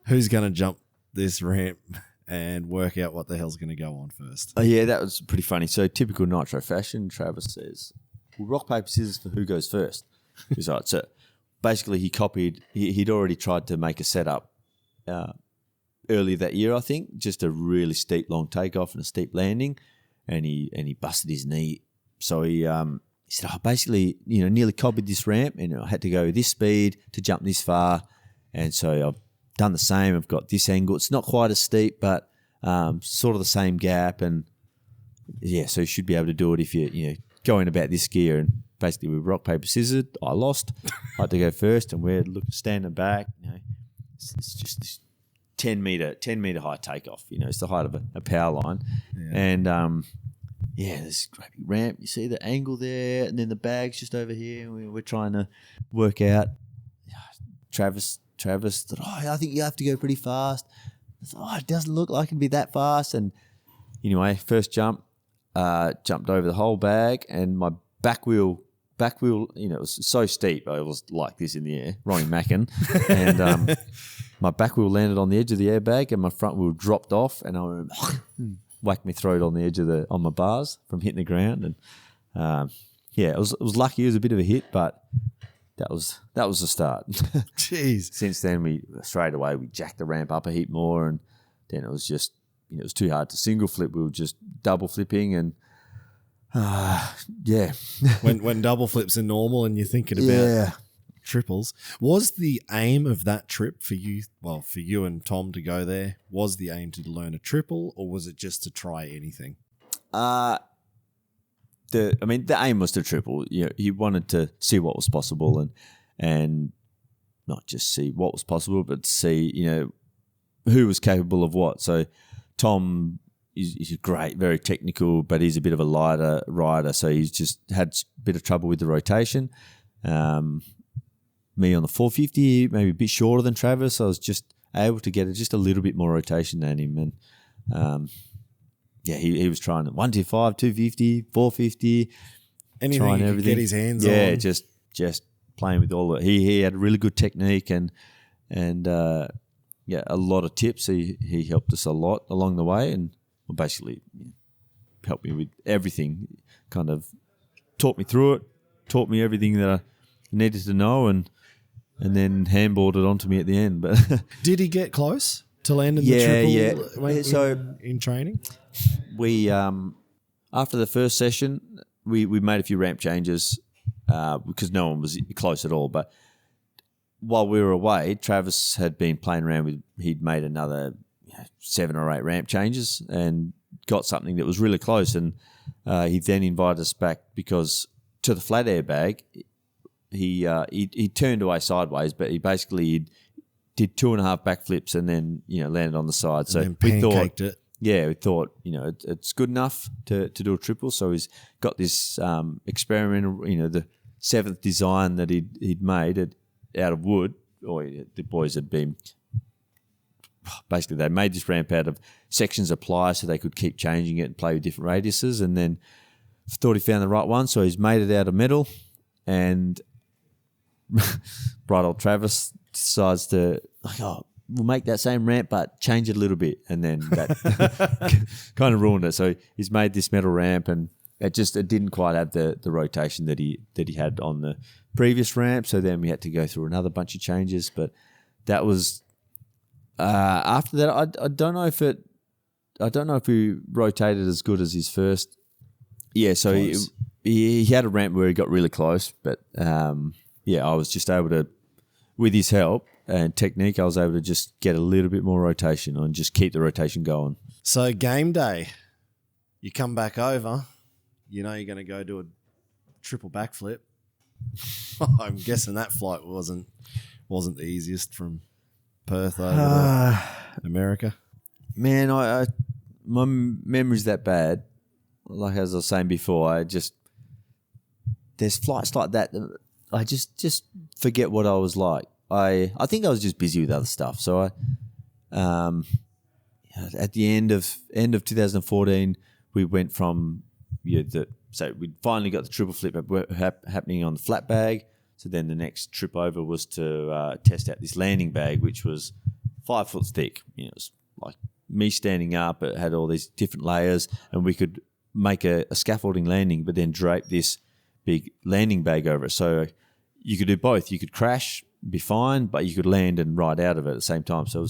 who's going to jump this ramp and work out what the hell's going to go on first? Oh, yeah, that was pretty funny. So typical Nitro fashion, Travis says, well, rock, paper, scissors for who goes first. He's like, so basically he'd already tried to make a setup earlier that year, I think, just a really steep long takeoff and a steep landing, and he busted his knee. So he said, basically, nearly copied this ramp, and I had to go this speed to jump this far. And so I've done the same. I've got this angle. It's not quite as steep, but sort of the same gap. And so you should be able to do it if you're going about this gear. And basically with rock, paper, scissors, I lost. I had to go first, and we're standing back. It's just this 10 meter high takeoff. It's the height of a power line. Yeah. And this great big ramp. You see the angle there, and then the bag's just over here. And we're trying to work out. Travis thought, I think you have to go pretty fast. I thought, it doesn't look like it'd be that fast. And anyway, first jump, jumped over the whole bag, and my back wheel, it was so steep. I was like this in the air, Ronnie Mackin. And my back wheel landed on the edge of the airbag, and my front wheel dropped off, and I whacked my throat on the edge on my bars from hitting the ground. And it was lucky. It was a bit of a hit, but that was the start. Jeez. Since then, we jacked the ramp up a heap more, and then it was just, it was too hard to single flip. We were just double flipping, and when double flips are normal and you're thinking about triples, was the aim of that trip for you and Tom to go there, was the aim to learn a triple, or was it just to try anything? The aim was to triple. He wanted to see what was possible, and not just see what was possible, but see who was capable of what. So Tom is great, very technical, but he's a bit of a lighter rider, so he's just had a bit of trouble with the rotation. Me on the 450, maybe a bit shorter than Travis. I was just able to get just a little bit more rotation than him, and he was trying 125, 250, 450, anything he could get his hands on. Yeah, just playing with all of it. He had really good technique and a lot of tips. He helped us a lot along the way, and basically helped me with everything. Kind of taught me through it, taught me everything that I needed to know, and then handballed it onto me at the end. But did he get close? to land in the triple So in training? we after the first session, we made a few ramp changes because no one was close at all. But while we were away, Travis had been playing around with. He'd made another 7 or 8 ramp changes and got something that was really close. And he then invited us back because to the flat air bag, he turned away sideways, but he basically did 2.5 backflips and then landed on the side. So we thought it. Yeah, we thought, it's good enough to do a triple. So he's got this experimental, the 7th design that he'd made out of wood, or the boys had been, basically they made this ramp out of sections of ply so they could keep changing it and play with different radiuses, and then thought he found the right one. So he's made it out of metal, and bright old Travis decides to, we'll make that same ramp but change it a little bit, and then that kind of ruined it. So he's made this metal ramp, and it didn't quite have the rotation that he had on the previous ramp. So then we had to go through another bunch of changes. But that was after that. I don't know if he rotated as good as his first. Yeah, so he had a ramp where he got really close, but I was just able to, with his help and technique, I was able to just get a little bit more rotation and just keep the rotation going. So game day, you come back over, you're going to go do a triple backflip. I'm guessing that flight wasn't the easiest from Perth over to America. Man, my memory's that bad. Like as I was saying before, there's flights like that I just forget what I was like. I think I was just busy with other stuff. So at the end of 2014, we went from so we finally got the triple flip happening on the flat bag. So then the next trip over was to test out this landing bag, which was 5 foot thick. It was like me standing up. It had all these different layers, and we could make a scaffolding landing, but then drape this big landing bag over it. So you could do both. You could crash, be fine, but you could land and ride out of it at the same time. So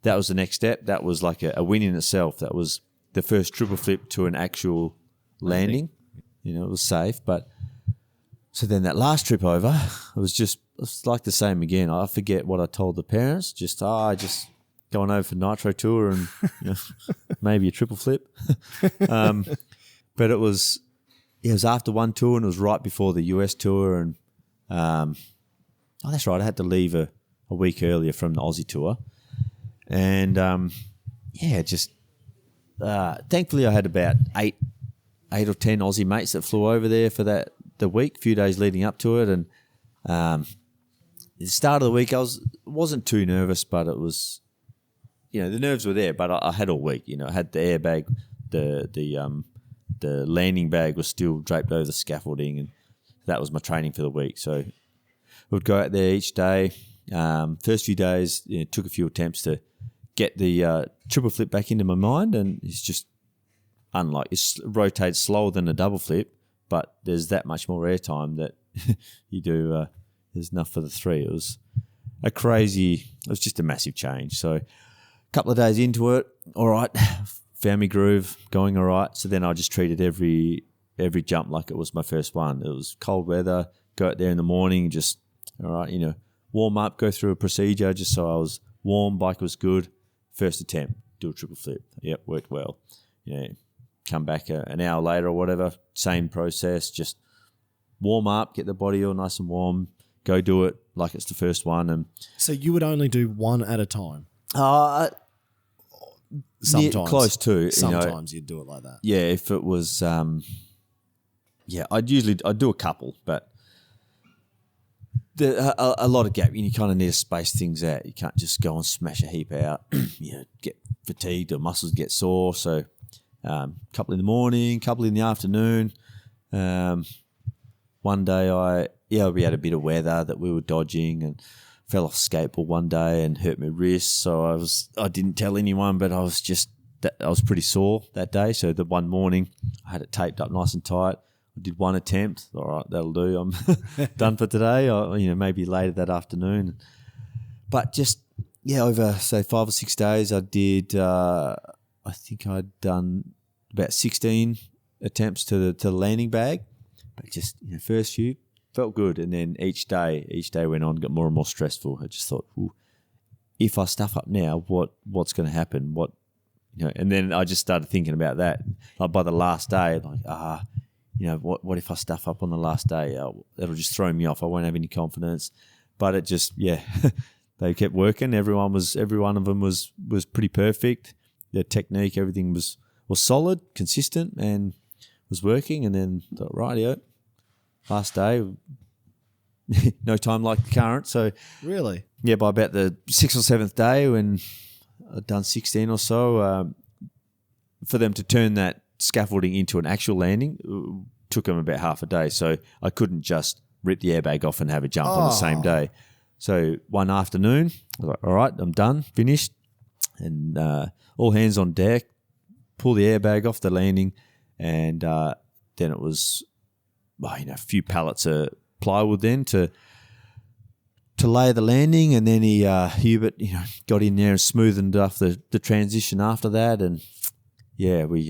that was the next step. That was like a win in itself. That was the first triple flip to an actual landing. It was safe. But so then that last trip over, it was like the same again. I forget what I told the parents. Just going over for Nitro Tour and maybe a triple flip. But it was after one tour, and it was right before the US tour. And that's right, I had to leave a week earlier from the Aussie tour. And thankfully I had about eight or 10 Aussie mates that flew over there for the week, few days leading up to it. And at the start of the week, I wasn't too nervous, but it was, the nerves were there. But I had all week. I had the airbag, the landing bag was still draped over the scaffolding, and that was my training for the week. So I would go out there each day. First few days, took a few attempts to get the triple flip back into my mind, and it's just unlike. It rotates slower than a double flip, but there's that much more airtime that you do. There's enough for the 3. It was just a massive change. So a couple of days into it, all right, found me groove, going all right. So then I just treated every jump like it was my first one. It was cold weather, go out there in the morning, just, all right, warm up, go through a procedure just so I was warm, bike was good. First attempt, do a triple flip. Yep, worked well. Come back an hour later or whatever, same process, just warm up, get the body all nice and warm, go do it like it's the first one. And so you would only do one at a time? Sometimes. Close to. Sometimes you'd do it like that. Yeah, if it was, I'd do a couple, but a lot of gap. You kind of need to space things out. You can't just go and smash a heap out. Get fatigued or muscles get sore. So couple in the morning, couple in the afternoon. One day we had a bit of weather that we were dodging and fell off skateboard one day and hurt my wrist. So I didn't tell anyone, but I was pretty sore that day. So the one morning I had it taped up nice and tight. I did one attempt. All right, that'll do. I'm done for today. Or maybe later that afternoon. But just over say 5 or 6 days, I did. I think I'd done about 16 attempts to the landing bag, but just first few felt good, and then each day went on, got more and more stressful. I just thought, ooh, if I stuff up now, what's going to happen? And then I just started thinking about that. Like by the last day, what if I stuff up on the last day? It'll just throw me off. I won't have any confidence. But it just, they kept working. Every one of them was pretty perfect. Their technique, everything was solid, consistent, and was working. And then thought, rightio, last day, no time like the current. So really, by about the 6th or 7th day, when I'd done 16 or so, for them to turn that scaffolding into an actual landing took them about half a day. So I couldn't just rip the airbag off and have a jump on the same day. So one afternoon, I was like, all right, I'm done, finished. And all hands on deck, pull the airbag off the landing, and then it was a few pallets of plywood then to lay the landing, and then Hubert got in there and smoothened off the transition after that, and we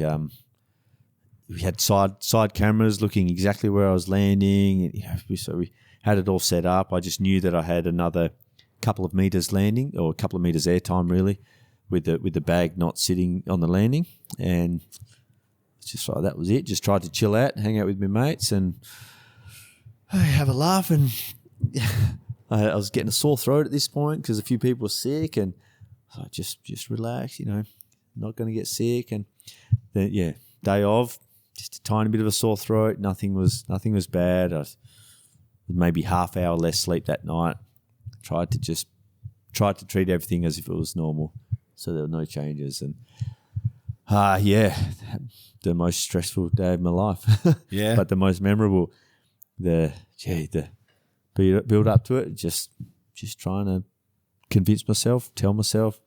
had side cameras looking exactly where I was landing, and, so we had it all set up. I just knew that I had another couple of meters landing, or a couple of meters airtime really, with the bag not sitting on the landing, and it's just like that was it. Just tried to chill out, hang out with my mates, and have a laugh. And I was getting a sore throat at this point because a few people were sick, and I just relax, not going to get sick. And then day of, just a tiny bit of a sore throat. Nothing was bad. I maybe half hour less sleep that night. Tried to treat everything as if it was normal, so there were no changes. And the most stressful day of my life. Yeah, but the most memorable. The build up to it. Just trying to convince myself, tell myself,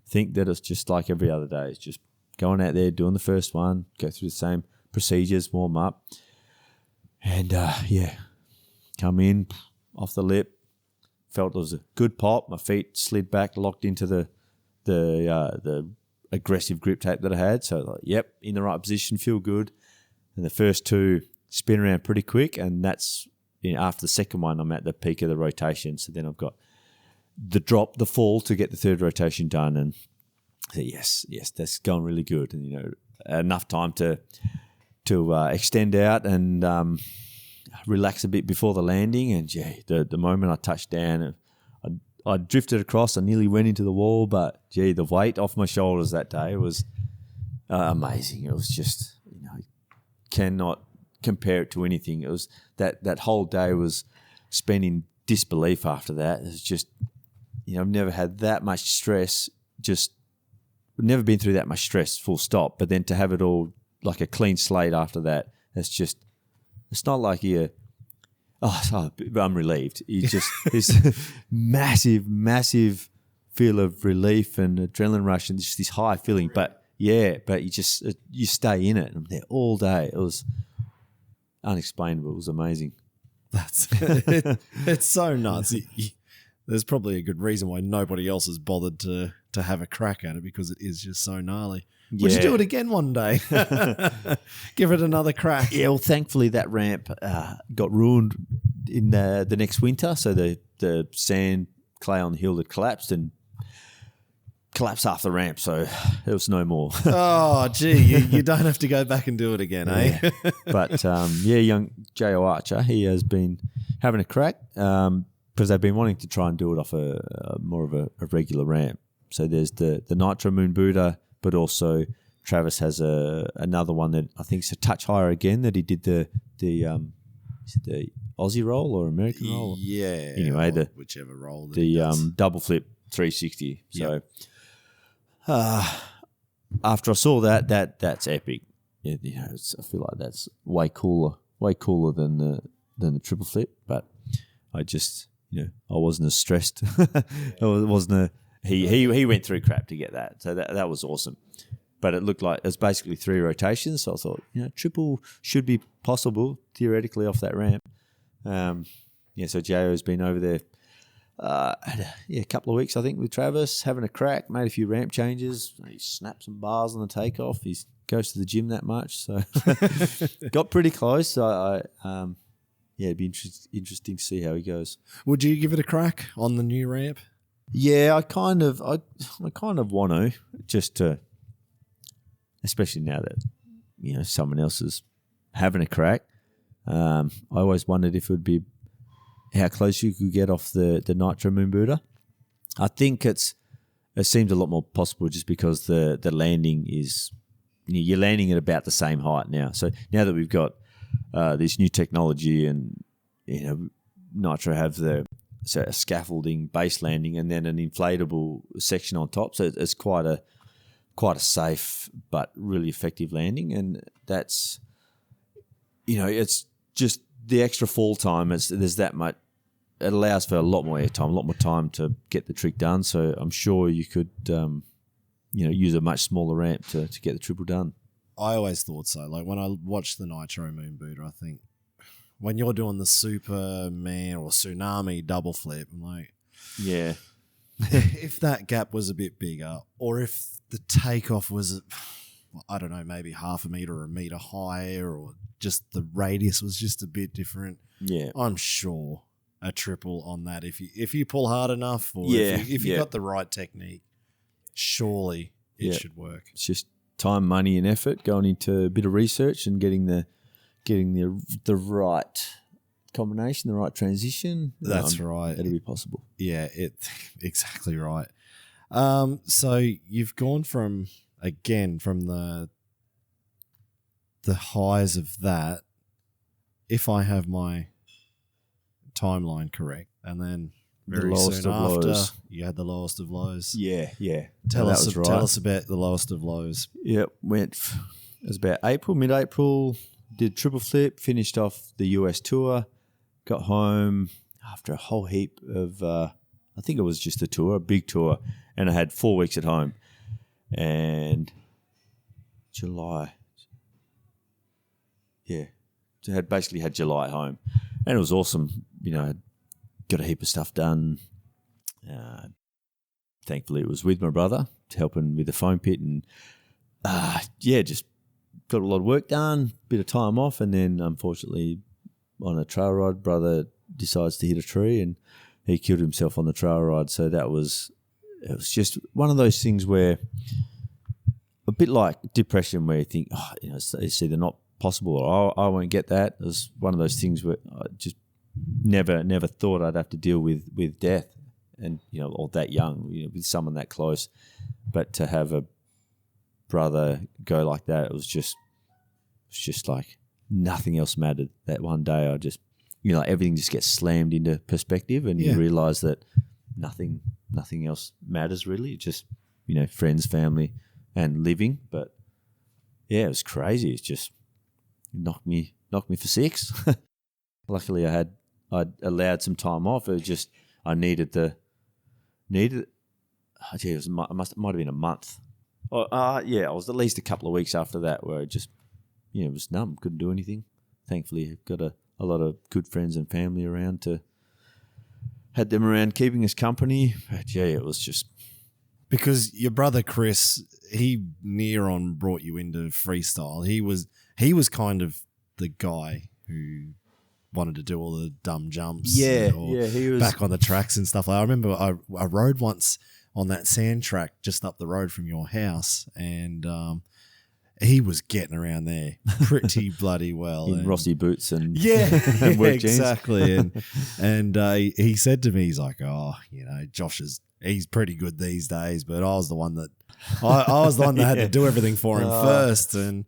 think that it's just like every other day. It's just going out there, doing the first one, go through the same procedures, warm up, and come in off the lip. Felt it was a good pop. My feet slid back, locked into the aggressive grip tape that I had. So in the right position, feel good. And the first two spin around pretty quick, and that's after the second one, I'm at the peak of the rotation. So then I've got the fall to get the third rotation done, and yes, that's going really good. And enough time to extend out and relax a bit before the landing. And the moment I touched down, I drifted across. I nearly went into the wall, but the weight off my shoulders that day was amazing. It was just cannot compare it to anything. It was that whole day was spent in disbelief after that. It's just I've never had that much stress. Just never been through that much stress. Full stop. But then to have it all like a clean slate after that, it's not like I'm relieved. You just this massive feel of relief and adrenaline rush and just this high feeling. But you stay in it. I'm there all day. It was unexplainable. It was amazing. It's so nuts. There's probably a good reason why nobody else has bothered to have a crack at it, because it is just so gnarly. Would you do it again one day? Give it another crack. Yeah, well, thankfully that ramp got ruined in the next winter. So the sand clay on the hill had collapsed and collapsed half the ramp. So there was no more. Oh, gee, you don't have to go back and do it again, eh? But young J.O. Archer, he has been having a crack because they've been wanting to try and do it off more of a regular ramp. So there's the Nitro Moon Buddha, but also Travis has another one that I think is a touch higher again, that he did the Aussie roll or American roll. Yeah. Anyway, whichever roll. The double flip 360. So after I saw that's epic. Yeah, I feel like that's way cooler than the triple flip. But I just I wasn't as stressed. It wasn't He went through crap to get that, so that was awesome. But it looked like it was basically 3 rotations, so I thought triple should be possible theoretically off that ramp. So Jo has been over there Had a couple of weeks, I think, with Travis, having a crack, made a few ramp changes. He snapped some bars on the takeoff. He goes to the gym that much, so got pretty close. So it'd be interesting to see how he goes. Would you give it a crack on the new ramp? Yeah, I kind of want to, just to, especially now that someone else is having a crack. I always wondered if it would be how close you could get off the Nitro Moon Booter. I think it seems a lot more possible just because the landing is, you're landing at about the same height now. So now that we've got this new technology and Nitro have a scaffolding base landing and then an inflatable section on top, so it's quite a safe but really effective landing, and that's it's just the extra fall time. There's that much. It allows for a lot more airtime, a lot more time to get the trick done. So I'm sure you could, use a much smaller ramp to get the triple done. I always thought so. Like when I watched the Nitro Moon Booter, I think when you're doing the Superman or Tsunami double flip, I'm like, yeah, if that gap was a bit bigger, or if the takeoff was, I don't know, maybe half a meter or a meter higher, or just the radius was just a bit different. Yeah, I'm sure a triple on that, if you pull hard enough, or if you got the right technique, surely it should work. It's just time, money, and effort going into a bit of research and getting the right combination, the right transition. That's right. It'll be possible. Yeah, exactly right. So you've gone from the highs of that, if I have my timeline correct, and then very soon after lows. You had the lowest of lows. Yeah. Tell us about the lowest of lows. Yeah, it was about mid-April, did triple flip, finished off the US tour, got home after a whole heap of, I think it was just a big tour, and I had 4 weeks at home. And July, basically had July at home, and it was awesome. Got a heap of stuff done. Thankfully, it was with my brother, helping with the foam pit, and just got a lot of work done, bit of time off, and then unfortunately, on a trail ride, brother decides to hit a tree, and he killed himself on the trail ride. So it was just one of those things where, a bit like depression, where you think, it's either not possible or I won't get that. It was one of those things where I just never thought I'd have to deal with death, and or that young, with someone that close. But to have a brother go like that, it was just like nothing else mattered. That one day, I just everything just gets slammed into perspective, and you realise that nothing else matters really. It's just friends, family, and living. But it was crazy. It's just knocked me for 6. Luckily, I'd allowed some time off. It was just I needed. It might have been a month. I was at least a couple of weeks after that where I just it was numb, couldn't do anything. Thankfully, I've got a lot of good friends and family around had them around keeping us company. But it was just because your brother Chris, he near on brought you into freestyle. He was kind of the guy who wanted to do all the dumb jumps. He was back on the tracks and stuff. I remember I rode once on that sand track just up the road from your house, and he was getting around there pretty bloody well. In Rossi boots and and work jeans. Exactly. And he said to me, he's like, Josh he's pretty good these days, but I was the one that had to do everything for him first, and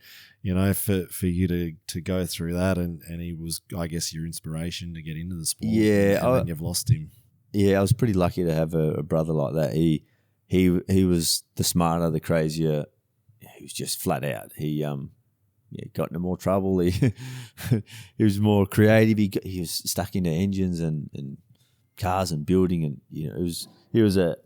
for you to go through that, and he was, I guess, your inspiration to get into the sport. And then you've lost him. Yeah, I was pretty lucky to have a brother like that. He was the smarter, the crazier. He was just flat out. He got into more trouble. He was more creative. He was stuck into engines and cars and building, and he was a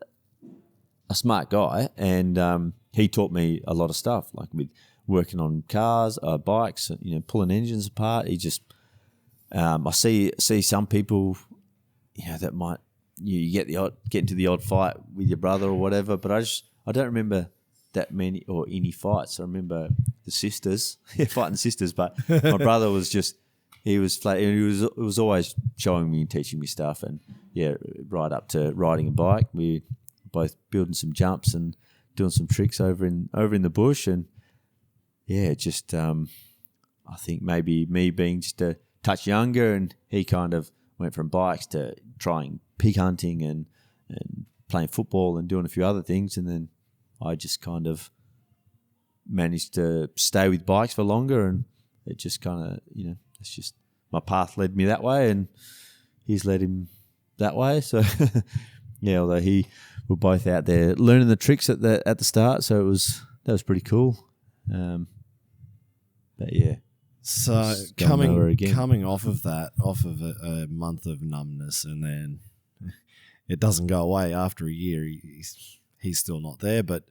smart guy, and he taught me a lot of stuff, like with working on cars, bikes, pulling engines apart. He just I see some people that might you get into the odd fight with your brother or whatever. But I don't remember that many or any fights. I remember the sisters, fighting sisters. But my brother was he was flat. He was always showing me and teaching me stuff, and right up to riding a bike. We both building some jumps and doing some tricks over in the bush, and just I think maybe me being just a touch younger, and he kind of went from bikes to trying pig hunting and playing football and doing a few other things, and then I just kind of managed to stay with bikes for longer, and it just kind of, it's just my path led me that way, and he's led him that way. So, although we're both out there learning the tricks at the start, so that was pretty cool. But yeah. So coming off of a month of numbness, and then it doesn't go away after a year. He's still not there, but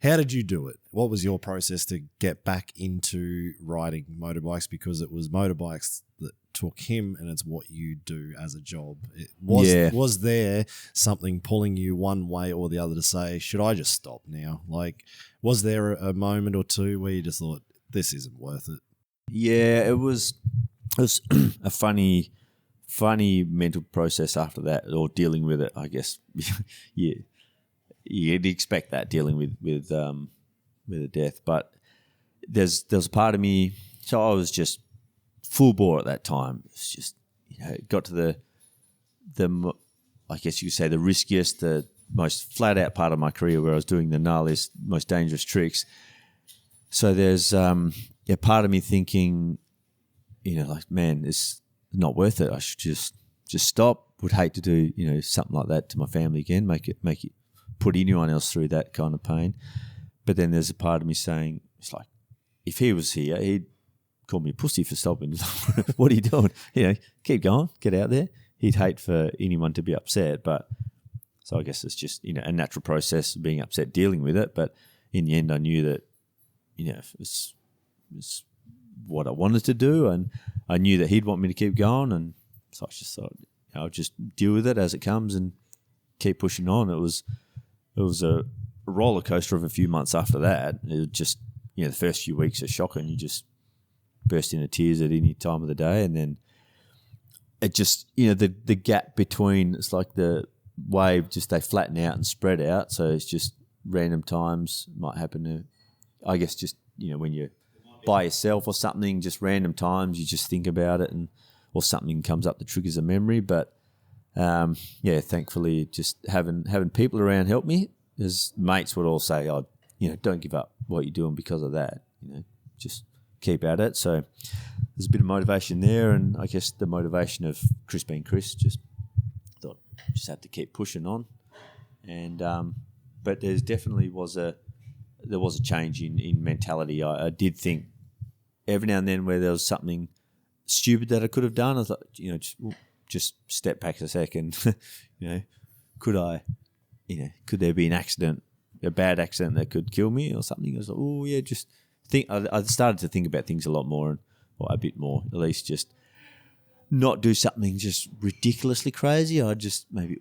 how did you do it? What was your process to get back into riding motorbikes? Because it was motorbikes that took him, and it's what you do as a job. Was there something pulling you one way or the other to say, should I just stop now? Like, was there a moment or two where you just thought, this isn't worth it? Yeah, it was a funny mental process after that, or dealing with it, I guess. Yeah. You'd expect that, dealing with a death, but there's a part of me. So I was just full bore at that time. It's just it got to the I guess you could say the riskiest, the most flat out part of my career, where I was doing the gnarliest, most dangerous tricks. So there's part of me thinking, like, man, it's not worth it. I should just stop. Would hate to do something like that to my family again. Make it put anyone else through that kind of pain. But then there's a part of me saying, it's like, if he was here, he'd call me a pussy for stopping. What are you doing? Keep going, get out there. He'd hate for anyone to be upset. But so I guess it's just, a natural process of being upset, dealing with it. But in the end, I knew that, it was what I wanted to do, and I knew that he'd want me to keep going. And so I just thought, I'll just deal with it as it comes and keep pushing on. It was a roller coaster of a few months after that. It was just, the first few weeks are shocking. You just burst into tears at any time of the day. And then it just, the gap between, it's like the wave, just they flatten out and spread out. So it's just random times might happen to, I guess, just, when you're by yourself or something, just random times you just think about it, or something comes up that triggers a memory. But thankfully, just having people around help me. As mates would all say, "Oh, don't give up what you're doing because of that. Just keep at it." So there's a bit of motivation there, and I guess the motivation of Chris being Chris, just thought just had to keep pushing on. And but there's definitely was a change in mentality. I did think every now and then where there was something stupid that I could have done, I thought, just step back a second. Could there be an accident, a bad accident that could kill me or something? I was like, just think. I started to think about things a lot more, or a bit more, at least, just not do something just ridiculously crazy. I'd just maybe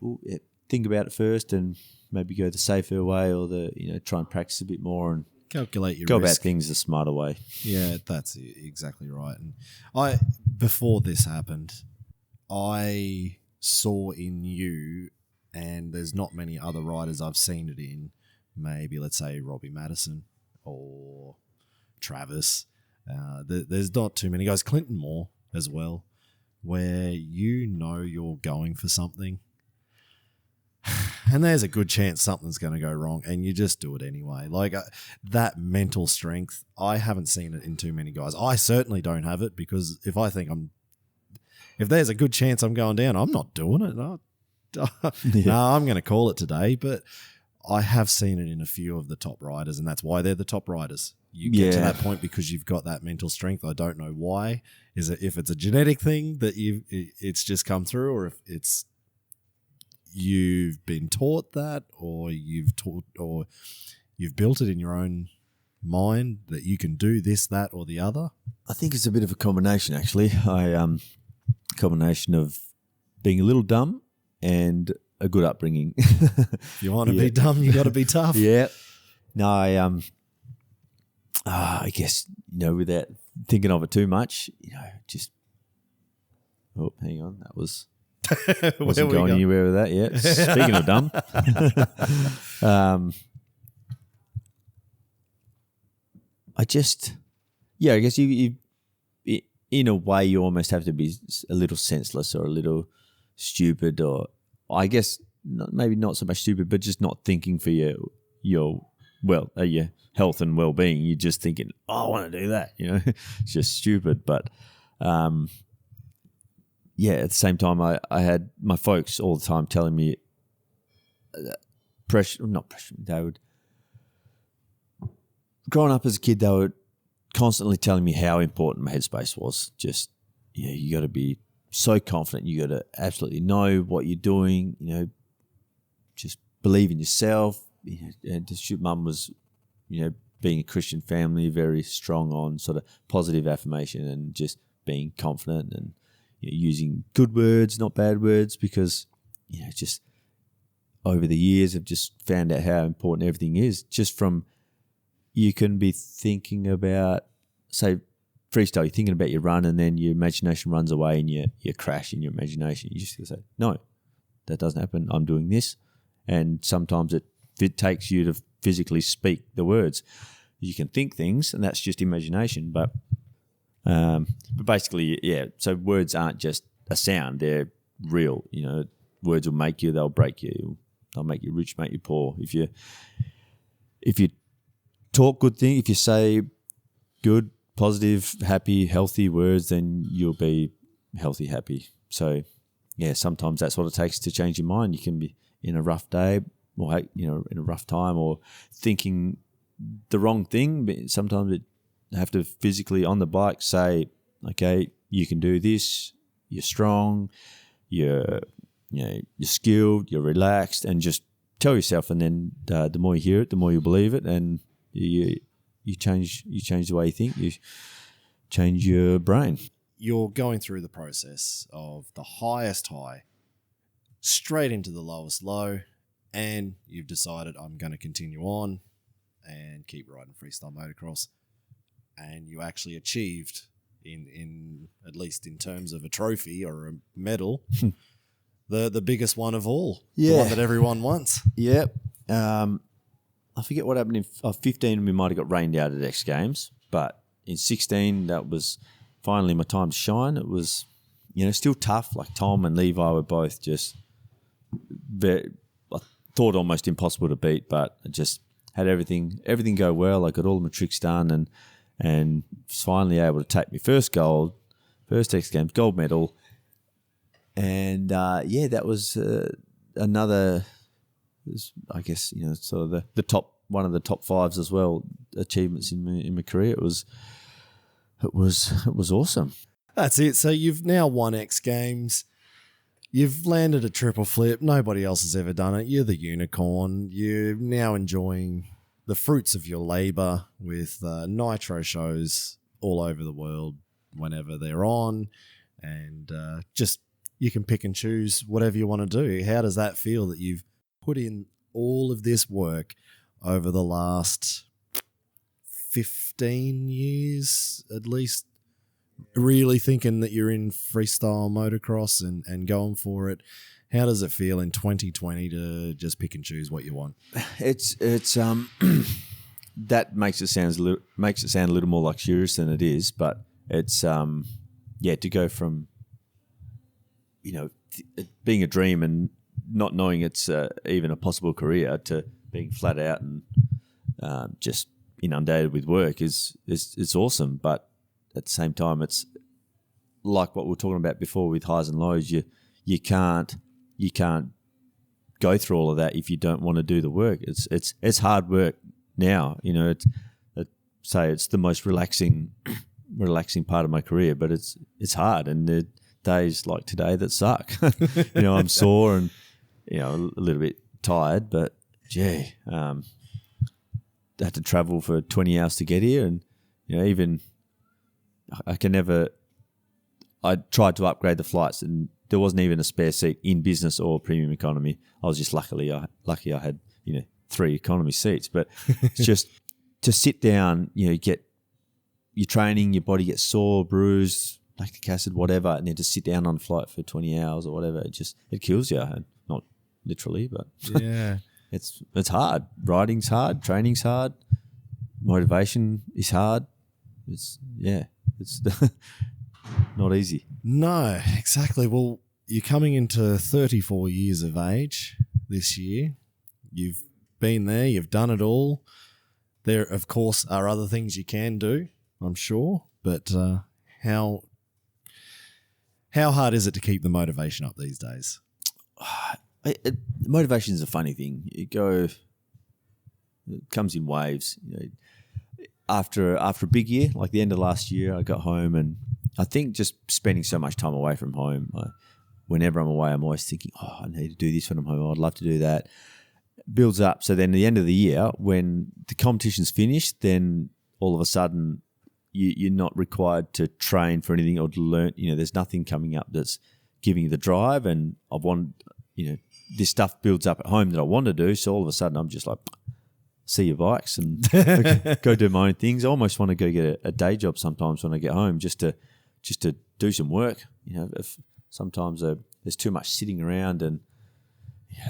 think about it first, and maybe go the safer way, or try and practice a bit more and calculate your go risk. About things the smarter way. Yeah, that's exactly right. And before this happened, I saw in you, and there's not many other riders I've seen it in, maybe let's say Robbie Madison or Travis. There's not too many guys, Clinton Moore as well, where you're going for something, and there's a good chance something's going to go wrong, and you just do it anyway. Like that mental strength, I haven't seen it in too many guys. I certainly don't have it, because if I think if there's a good chance I'm going down, I'm not doing it. No, I'm going to call it today. But I have seen it in a few of the top riders, and that's why they're the top riders. You get to that point because you've got that mental strength. I don't know why. Is it if it's a genetic thing that it's just come through, or if it's you've been taught that, or you've built it in your own mind that you can do this, that, or the other? I think it's a bit of a combination, actually. Combination of being a little dumb and a good upbringing. If you want to be dumb, you got to be tough. Yeah. No, I guess, without thinking of it too much, just, oh, hang on, that wasn't going anywhere with that yet. Speaking of dumb, I guess you in a way you almost have to be a little senseless or a little stupid, or I guess maybe not so much stupid, but just not thinking for your health and well-being. You're just thinking, I want to do that. It's just stupid. But at the same time, I had my folks all the time telling me growing up as a kid, they were constantly telling me how important my headspace was. Just, you got to be so confident. You got to absolutely know what you're doing. Just believe in yourself. And mum was, being a Christian family, very strong on sort of positive affirmation and just being confident and using good words, not bad words, because just over the years I've just found out how important everything is. Just from you can be thinking about, say, freestyle, you're thinking about your run and then your imagination runs away and you crash in your imagination. You just say, no, that doesn't happen. I'm doing this. And sometimes it takes you to physically speak the words. You can think things and that's just imagination. But basically, yeah, so words aren't just a sound. They're real. Words will make you, they'll break you. They'll make you rich, make you poor. If you talk good things, if you say good, positive, happy, healthy words, then you'll be healthy, happy. So, yeah, sometimes that's what it takes to change your mind. You can be in a rough day or, in a rough time or thinking the wrong thing. But sometimes you have to physically on the bike say, okay, you can do this. You're strong. You're skilled. You're relaxed, and just tell yourself. And then the more you hear it, the more you believe it, and you change the way you think. You change your brain. You're going through the process of the highest high straight into the lowest low, and you've decided I'm going to continue on and keep riding freestyle motocross, and you actually achieved in at least in terms of a trophy or a medal the biggest one of all, the one that everyone wants. Yep. I forget what happened in 15. We might have got rained out at X Games, but in 16 that was finally my time to shine. It was still tough. Like Tom and Levi were both just I thought almost impossible to beat, but I just had everything go well. I got all my tricks done and was finally able to take my first X Games gold medal. And that was another, I guess, sort of the top, one of the top fives as well, achievements in my career. It was awesome. That's it. So you've now won X Games. You've landed a triple flip. Nobody else has ever done it. You're the unicorn. You're now enjoying the fruits of your labor with nitro shows all over the world whenever they're on, and just you can pick and choose whatever you want to do. How does that feel that you've put in all of this work over the last 15 years at least, really thinking that you're in freestyle motocross and going for it? How does it feel in 2020 to just pick and choose what you want? It's that makes it sound a little more luxurious than it is, but it's to go from being a dream and not knowing it's even a possible career to being flat out and just inundated with work is awesome. But at the same time, it's like what we were talking about before with highs and lows. You can't go through all of that if you don't want to do the work. It's hard work now. Say it's the most relaxing part of my career, but it's hard, and the days like today that suck. I'm sore and a little bit tired, but gee, I had to travel for 20 hours to get here, and even I tried to upgrade the flights, and there wasn't even a spare seat in business or premium economy. I was just lucky I had 3 economy seats. But it's just to sit down, get your training, your body gets sore, bruised, lactic acid, whatever, and then to sit down on a flight for 20 hours or whatever, it kills you. Not literally, but yeah, it's hard. Riding's hard, training's hard, motivation is hard. It's not easy. No, exactly. Well, you're coming into 34 years of age this year. You've been there, you've done it all. There, of course, are other things you can do, I'm sure, but how hard is it to keep the motivation up these days? Motivation is a funny thing. It comes in waves. After a big year, like the end of last year, I got home, and I think just spending so much time away from home, whenever I'm away, I'm always thinking, I need to do this when I'm home. I'd love to do that. Builds up. So then at the end of the year, when the competition's finished, then all of a sudden you're not required to train for anything or to learn. There's nothing coming up that's giving you the drive, and I want, this stuff builds up at home that I want to do. So all of a sudden I'm just like, see your bikes and go do my own things. I almost want to go get a day job sometimes when I get home just to do some work. If sometimes there's too much sitting around, and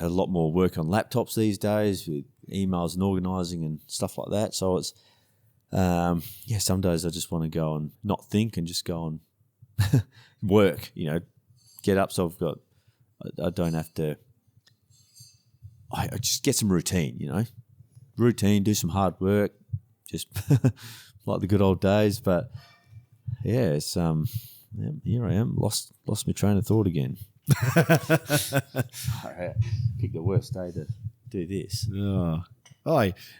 a lot more work on laptops these days with emails and organising and stuff like that. So it's, some days I just want to go and not think and just go and work, get up. So I don't have to, I just get some routine, do some hard work, just like the good old days. But yeah, it's, here I am, lost my train of thought again. Pick the worst day to do this. Oh,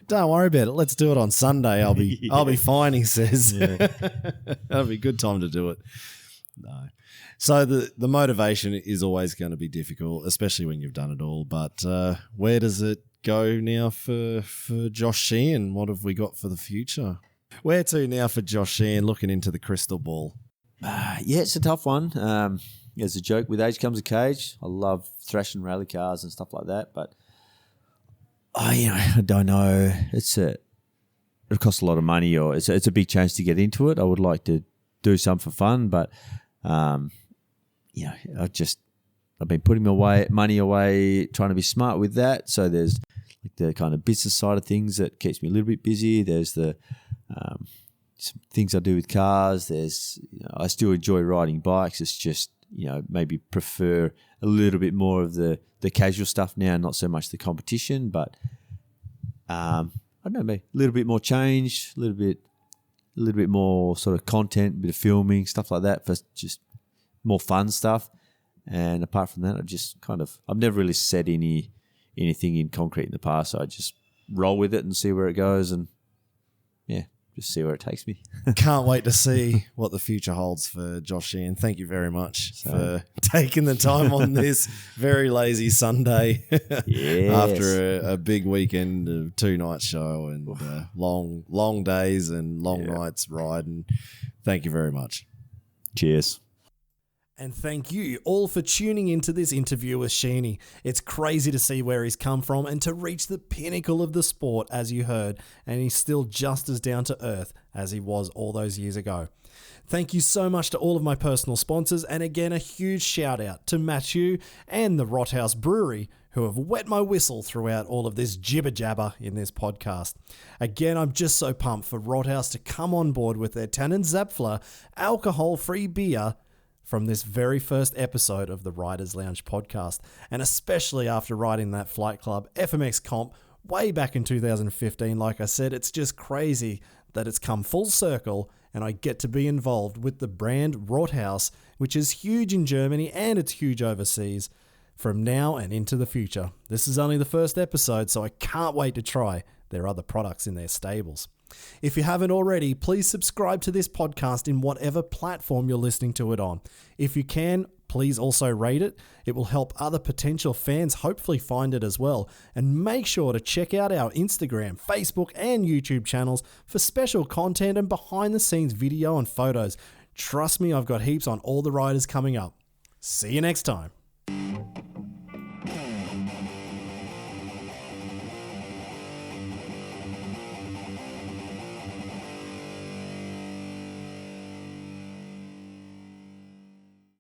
don't worry about it. Let's do it on Sunday. I'll be fine, he says. Yeah. That'll be a good time to do it. No. So the motivation is always going to be difficult, especially when you've done it all. But where does it go now for Josh Sheehan? What have we got for the future? Where to now for Josh Sheehan, looking into the crystal ball? It's a tough one. As a joke, with age comes a cage. I love thrashing rally cars and stuff like that, but I don't know. It costs a lot of money, or it's a big change to get into it. I would like to do some for fun, but I've been putting money away, trying to be smart with that. So there's like the kind of business side of things that keeps me a little bit busy. There's the some things I do with cars. There's I still enjoy riding bikes. It's just maybe prefer a little bit more of the casual stuff now, not so much the competition. But I don't know, maybe a little bit more change, a little bit more sort of content, a bit of filming, stuff like that, for just more fun stuff. And apart from that, I've never really said anything in concrete in the past. So I just roll with it and see where it goes, and just see where it takes me. Can't wait to see what the future holds for Josh Sheehan. Thank you very much for taking the time on this very lazy Sunday after a big weekend of 2-night show and long days and long nights riding. Thank you very much. Cheers. And thank you all for tuning into this interview with Sheeny. It's crazy to see where he's come from and to reach the pinnacle of the sport, as you heard, and he's still just as down to earth as he was all those years ago. Thank you so much to all of my personal sponsors, and again a huge shout out to Matthew and the Rothaus Brewery, who have wet my whistle throughout all of this jibber jabber in this podcast. Again, I'm just so pumped for Rothaus to come on board with their Tannen Zapfler alcohol-free beer from this very first episode of the Riders Lounge podcast, and especially after riding that Flight Club FMX comp way back in 2015. Like I said, it's just crazy that it's come full circle and I get to be involved with the brand Rothaus, which is huge in Germany and it's huge overseas from now and into the future. This is only the first episode, so I can't wait to try their other products in their stables. If you haven't already, please subscribe to this podcast in whatever platform you're listening to it on. If you can, please also rate it. It will help other potential fans hopefully find it as well. And make sure to check out our Instagram, Facebook, and YouTube channels for special content and behind the scenes video and photos. Trust me, I've got heaps on all the riders coming up. See you next time.